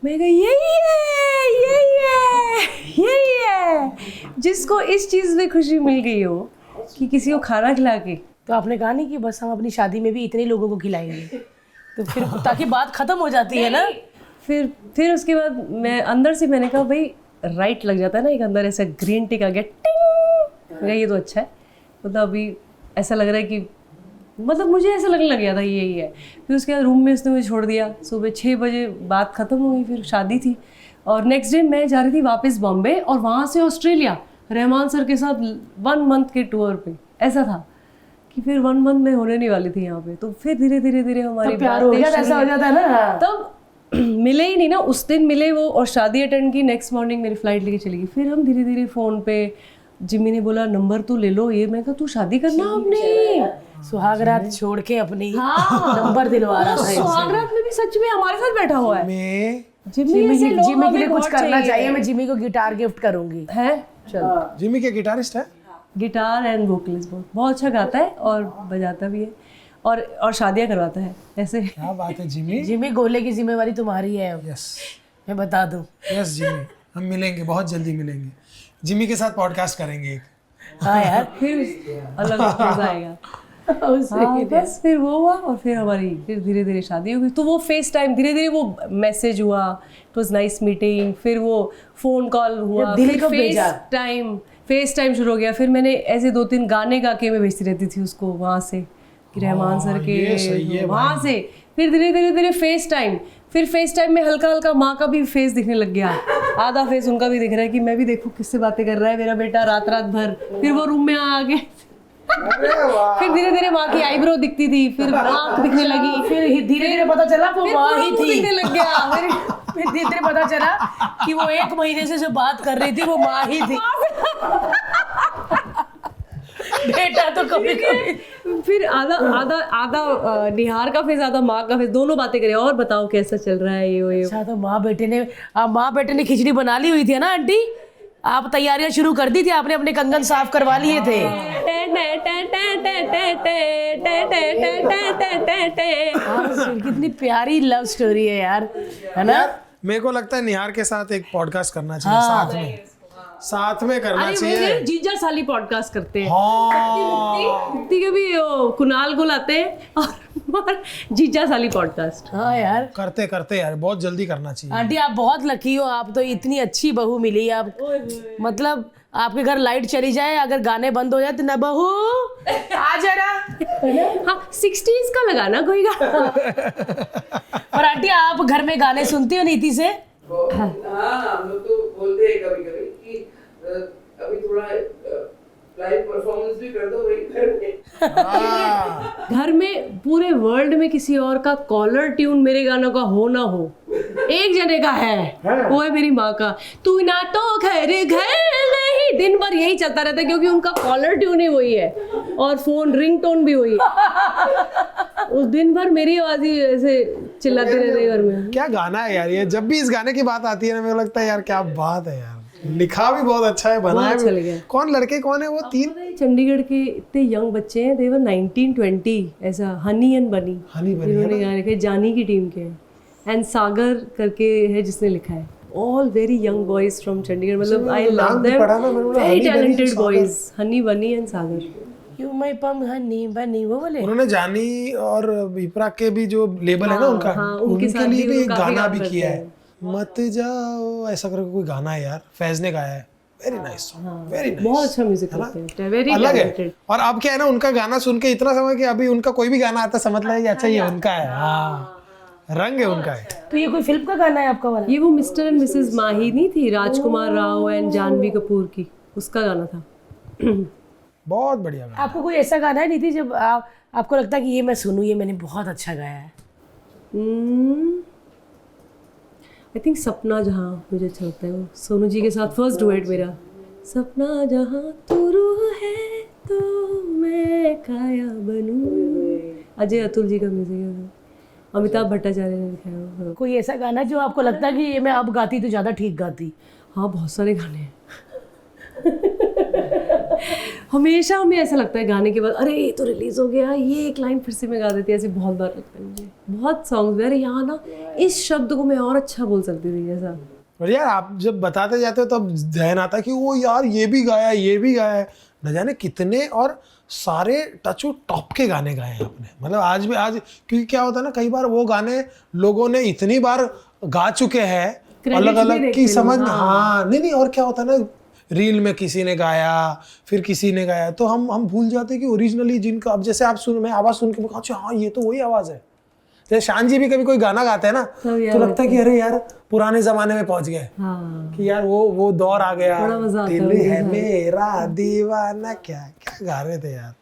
मैं कही यही है जिसको इस चीज़ में खुशी मिल गई हो कि किसी को खाना खिला के। तो आपने कहा नहीं कि बस हम अपनी शादी में भी इतने लोगों को खिलाएंगे, तो फिर ताकि बात खत्म हो जाती है ना। फिर उसके बाद मैं अंदर से मैंने कहा भाई राइट लग जाता है ना एक अंदर ऐसा ग्रीन टिक आ गया टिंग। ये तो अच्छा है। मतलब अभी ऐसा लग रहा है कि मतलब मुझे ऐसा लगने लग गया था यही है। फिर उसके बाद रूम में उसने मुझे छोड़ दिया। सुबह 6 बजे बात ख़त्म हो गई। फिर शादी थी और नेक्स्ट डे मैं जा रही थी वापस बॉम्बे और वहाँ से ऑस्ट्रेलिया रहमान सर के साथ 1 मंथ के टूर पे। ऐसा था कि फिर 1 मंथ में होने नहीं वाली थी यहाँ पे। तो फिर धीरे धीरे हमारी प्यार हो गया, ऐसा हो जाता है ना। तब मिले ही नहीं ना, उस दिन मिले वो और शादी अटेंड की। नेक्स्ट मॉर्निंग मेरी फ्लाइट लेके चली गई। फिर हम धीरे धीरे फ़ोन पे जिम्मी ने बोला नंबर तो ले लो ये। मैं कहा तू शादी करना अपने सुहागरात छोड़ के अपनी नंबर दिलवा रहा था। सुहागरात में भी सच में हमारे साथ बैठा हुआ है मैं जिम्मी जिम्मी के लिए कुछ करना चाहिए। मैं जिम्मी को गिटार गिफ्ट करूंगी। है। चल जिम्मी के गिटारिस्ट है। गिटार एंड वोकलिस्ट बहुत अच्छा गाता है और बजाता भी है और शादियां करवाता है ऐसे। क्या बात है जिम्मी। जिम्मी गोले की जिम्मेवारी तुम्हारी है। यस मैं बता दूं। यस जिम्मी, हम मिलेंगे, बहुत जल्दी मिलेंगे। जिम्मी के साथ पॉडकास्ट करेंगे एक। हाँ यार। फिर अलग मजा आएगा। हाँ, बस फिर वो हुआ और फिर हमारी फिर धीरे धीरे शादी हो गई। तो वो फेस टाइम धीरे धीरे वो मैसेज हुआ, इट वाज नाइस मीटिंग। फिर वो फोन कॉल हुआ, दिल फिर को भेजा। फेस टाइम शुरू हो गया। फिर मैंने ऐसे 2-3 गाने गा के मैं भेजती रहती थी उसको वहाँ से कि रहमान सर ये सही के है वहाँ से। फिर धीरे धीरे फेस टाइम। फिर फेस टाइम में हल्का हल्का माँ का भी फेस दिखने लग गया। आधा फेस उनका भी दिख रहा है कि मैं भी देखूँ किससे बातें कर रहा है मेरा बेटा रात भर। फिर वो रूम में आ गए। फिर धीरे धीरे माँ की आईब्रो दिखती थी, फिर आँख दिखने लगी। फिर धीरे धीरे पता चला वो माँ ही थी। दिखने लग गया। फिर धीरे धीरे पता चला कि वो 1 महीने से जो बात कर रही थी वो माँ ही थी। बेटा तो कभी कभी। फिर आधा निहार का फेस आधा माँ का फेस, दोनों बातें करें और बताओ कैसा चल रहा है ये। अच्छा तो माँ बेटे ने खिचड़ी बना ली हुई थी ना आंटी। आप तैयारियां शुरू कर दी थी, आपने अपने कंगन साफ करवा लिए थे। कितनी प्यारी लव स्टोरी है यार, है ना। मेरे को लगता है निहार के साथ एक पॉडकास्ट करना चाहिए। साथ में करना चाहिए। जीजा साली पॉडकास्ट करते हैं। हाँ के भी कुणाल को लाते हैं और जीजा साली पॉडकास्ट। हाँ यार करते यार, बहुत जल्दी करना चाहिए। आंटी आप बहुत लकी हो, आप तो इतनी अच्छी बहू मिली। आप मतलब आपके घर लाइट चली जाए, अगर गाने बंद हो जाए तो ना बहू आ जरा। हाँ 60s का लगाना कोई गाना। और आंटी आप घर में गाने सुनती हो नीति से? हाँ हम लोग तो बोलते हैं कभी कभी कि अभी थोड़ा लाइव परफॉर्मेंस भी कर दो भाई घर में। घर में पूरे वर्ल्ड में किसी और का कॉलर ट्यून मेरे गानों का हो ना हो, एक जने का है, वो है मेरी माँ का। तू ना तो घर नहीं, दिन भर यही चलता रहता है क्योंकि उनका कॉलर ट्यून ही वही है और फोन रिंगटोन भी वही है। उस दिन भर मेरी आवाज ही ऐसे चिल्लाते रहते घर में। क्या गाना है यार ये। जब भी इस गाने की बात आती है ना, मुझे लगता है यार क्या बात है यार। लिखा भी बहुत अच्छा है, बनाया भी। कौन लड़के कौन है वो 3? चंडीगढ़ के इतने यंग बच्चे हैं, देवर 19-20 ऐसा। हनी एंड बनी जिन्होंने गाने लिखे, जानी की टीम के। एंड सागर करके है जिसने लिखा है। All very young boys from Chandigarh. मतलब I love them, very talented boys. Honey Bunny and Sagar. You my पम हनी बनी वो बोले। उन्होंने जानी और विपरा के भी जो लेबल है ना उनका, उनके लिए भी एक गाना भी किया है, मत जाओ ऐसा करके कोई गाना है यार, फैज ने गाया है। Very nice, very nice. बहुत अच्छा म्यूजिक करते हैं, वेरी अलग टैलेंटेड। है। और अब क्या है ना, उनका गाना सुन के इतना समय कि अभी उनका कोई भी गाना आता समझ लो कि अच्छा ये उनका है। हाँ रंग है उनका है। तो ये कोई फिल्म का गाना है आपका वाला? ये वो मिस्टर एंड मिसेस माही नहीं थी, राजकुमार राव एंड जानवी कपूर की, उसका गाना था। बहुत बढ़िया गाना। आपको कोई ऐसा गाना है नीति जब आपको लगता है कि ये मैं सुनूं, ये मैंने बहुत अच्छा गाया है? आई थिंक सपना जहाँ मुझे अच्छा लगता है, वो सोनू जी के साथ फर्स्ट डुएट मेरा। सपना जहाँ तू रूह है तो मैं काया बनूं, अजय अतुल जी का म्यूजिक है। अमिताभ भट्टाचार्य ने लिखा है वो। कोई ऐसा गाना जो आपको लगता है कि ये मैं अब गाती तो ज़्यादा ठीक गाती? हाँ बहुत सारे गाने हैं। हमेशा हमें ऐसा लगता है गाने के बाद अरे ये तो रिलीज हो गया, ये एक लाइन फिर से मैं गा देती, ऐसे बहुत बार लगता है मुझे। बहुत सॉन्ग्स अरे यहाँ ना इस शब्द को मैं और अच्छा बोल सकती थी ऐसा। और यार आप जब बताते जाते हो तब ध्यान आता है कि वो यार ये भी गाया है, ये भी गाया है, न जाने कितने, और सारे टच टॉप के गाने गाए हैं आपने। मतलब आज क्योंकि क्या होता है ना, कई बार वो गाने लोगों ने इतनी बार गा चुके हैं अलग अलग की समझ में, हाँ नहीं, और क्या होता है ना, रील में किसी ने गाया, फिर किसी ने गाया, तो हम भूल जाते हैं कि ओरिजिनली जिनका, अब जैसे आप मैं आवाज़ सुन के अच्छा हाँ ये तो वही आवाज़ है। जैसे शान जी भी कभी कोई गाना गाते हैं ना तो लगता है कि अरे यार पुराने जमाने में पहुंच गए, कि यार वो दौर आ गया, दिल है मेरा दीवाना, क्या क्या गा रहे थे यार,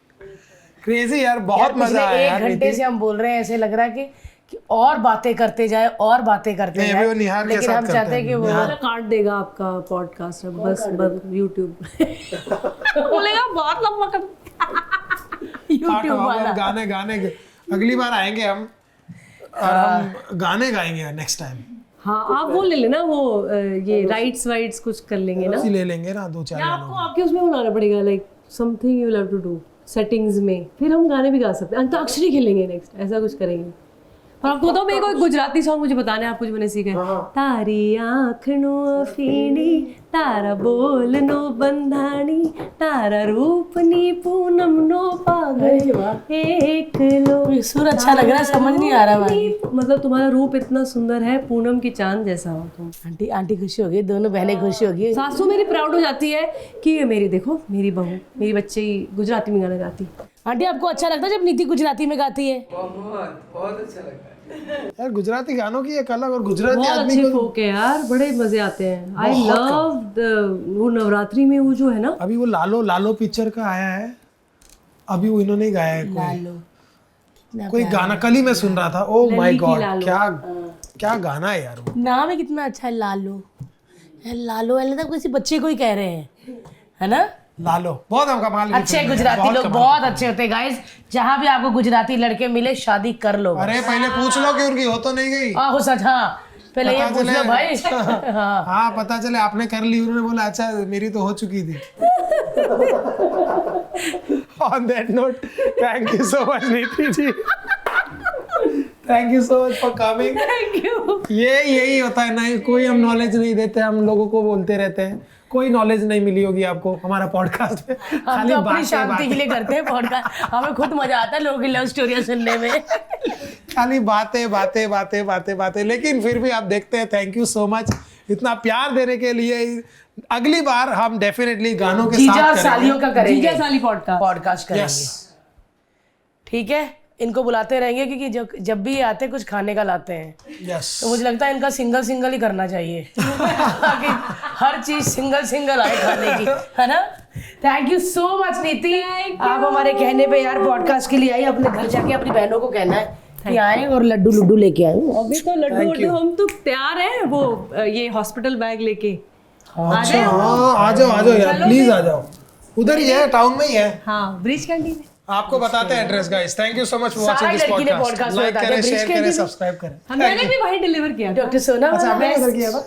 क्रेजी यार, बहुत मजा आया यार। 1 घंटे से हम बोल रहे हैं, ऐसे लग रहा है कि और बातें करते जाए और बातें करते जाए, लेकिन हम चाहते हैं कि वो काट देगा आपका पॉडकास्ट बस यूट्यूब बोलेगा बहुत लंबा कर यूट्यूब वाला। गाने अगली बार आएंगे हम और हम गाने गाएंगे नेक्स्ट टाइम। हाँ आप वो ले लेना, वो ये राइट्स कुछ कर लेंगे ना, ले लेंगे ना 2-4 आपको आपके उसमें बुलाना पड़ेगा, like something you will have to do settings में, फिर हम गाने भी गा सकते हैं, अंताक्षरी खेलेंगे नेक्स्ट, ऐसा कुछ करेंगे। और आपको बताओ मेरे को एक गुजराती सॉन्ग मुझे बताने हैं, आपको जो मैंने सीखा है, तारी आँख नो अफीणी तारा बोल नो बंधाणी तारा रूप नी पूनम नो पागल एक लो। सुर अच्छा लग रहा है, समझ नहीं आ रहा भाई। मतलब तुम्हारा रूप इतना सुंदर है, पूनम की चांद जैसा हो तुम। आंटी खुशी होगी, दोनों बहनें खुशी होगी। सासू मेरी प्राउड हो जाती है कि ये मेरी देखो मेरी बहू मेरी बच्चे गुजराती में गाना गाती। आंटी आपको अच्छा लगता है जब नीति गुजराती में गाती है? बहुत अच्छा लगता है यार। गुजराती गानों की एक अलग, और गुजराती बहुत आदमी अच्छे को फोक है यार, बड़े मजे आते हैं। आई लव वो नवरात्रि में वो जो है ना, अभी वो लालो पिक्चर का आया है, अभी वो इन्होंने गाया है कोई गाना, कल ही मैं सुन रहा था। ओ माय गॉड, क्या गाना है यार वो। नाम है कितना अच्छा है, लालो। यार लालो ऐसा किसी बच्चे को ही कह रहे हैं, है ना? लालो बहुत हम कमाल। अच्छे गुजराती लोग बहुत अच्छे होते हैं गाइस। जहाँ भी आपको गुजराती लड़के मिले शादी कर लो। अरे पहले पूछ लो कि उनकी हो तो नहीं गई। आहो सच, हाँ पहले ये पूछ लो भाई। हाँ हाँ पता चले आपने कर ली, उन्होंने बोला अच्छा मेरी तो हो चुकी थी। On that note, thank you so much नीति जी। Thank you so much for coming. Thank you. यही होता है ना, कोई हम नॉलेज नहीं देते, हम लोगों को बोलते रहते हैं। कोई नॉलेज नहीं मिली होगी आपको हमारा पॉडकास्ट में, हम तो अपनी शांति के लिए करते हैं पॉडकास्ट, हमें खुद मजा आता है लोगों की लव स्टोरियां सुनने में। खाली बातें, लेकिन फिर भी आप देखते हैं। थैंक यू सो मच इतना प्यार देने के लिए। अगली बार हम डेफिनेटली गानों के जीजा साथ और सालियों का करेंगे, जीजा साली पॉडकास्ट करेंगे। Yes. ठीक है, इनको बुलाते रहेंगे क्योंकि जब भी ये आते हैं कुछ खाने का लाते हैं, Yes. तो मुझे लगता है इनका सिंगल ही करना चाहिए ताकि हर चीज सिंगल आए खाने की, है ना? थैंक यू सो मच नीति, आप हमारे कहने पे यार पॉडकास्ट के लिए आई। अपने घर जाके अपनी बहनों को कहना है कि आए और लड्डू लेके आए। अभी तो लड्डू हम तो तैयार हैं, वो ये हॉस्पिटल बैग लेके अच्छा हाँ आ जाओ यार, प्लीज आ जाओ। उधर ही है, टाउन में ही है। हाँ ब्रिज कैंटीन। आपको बताते हैं address guys. Thank you so much for सारा वाचिंग दिस लड़की ने पॉडकास्ट। podcast लाइक बता दिया, करें, ब्रिज शेयर कैंटीन करें, में। सब्सक्राइब करें। मैंने भी वहीं डिलीवर किया। डॉक्टर सोना अच्छा आपने उधर किया था?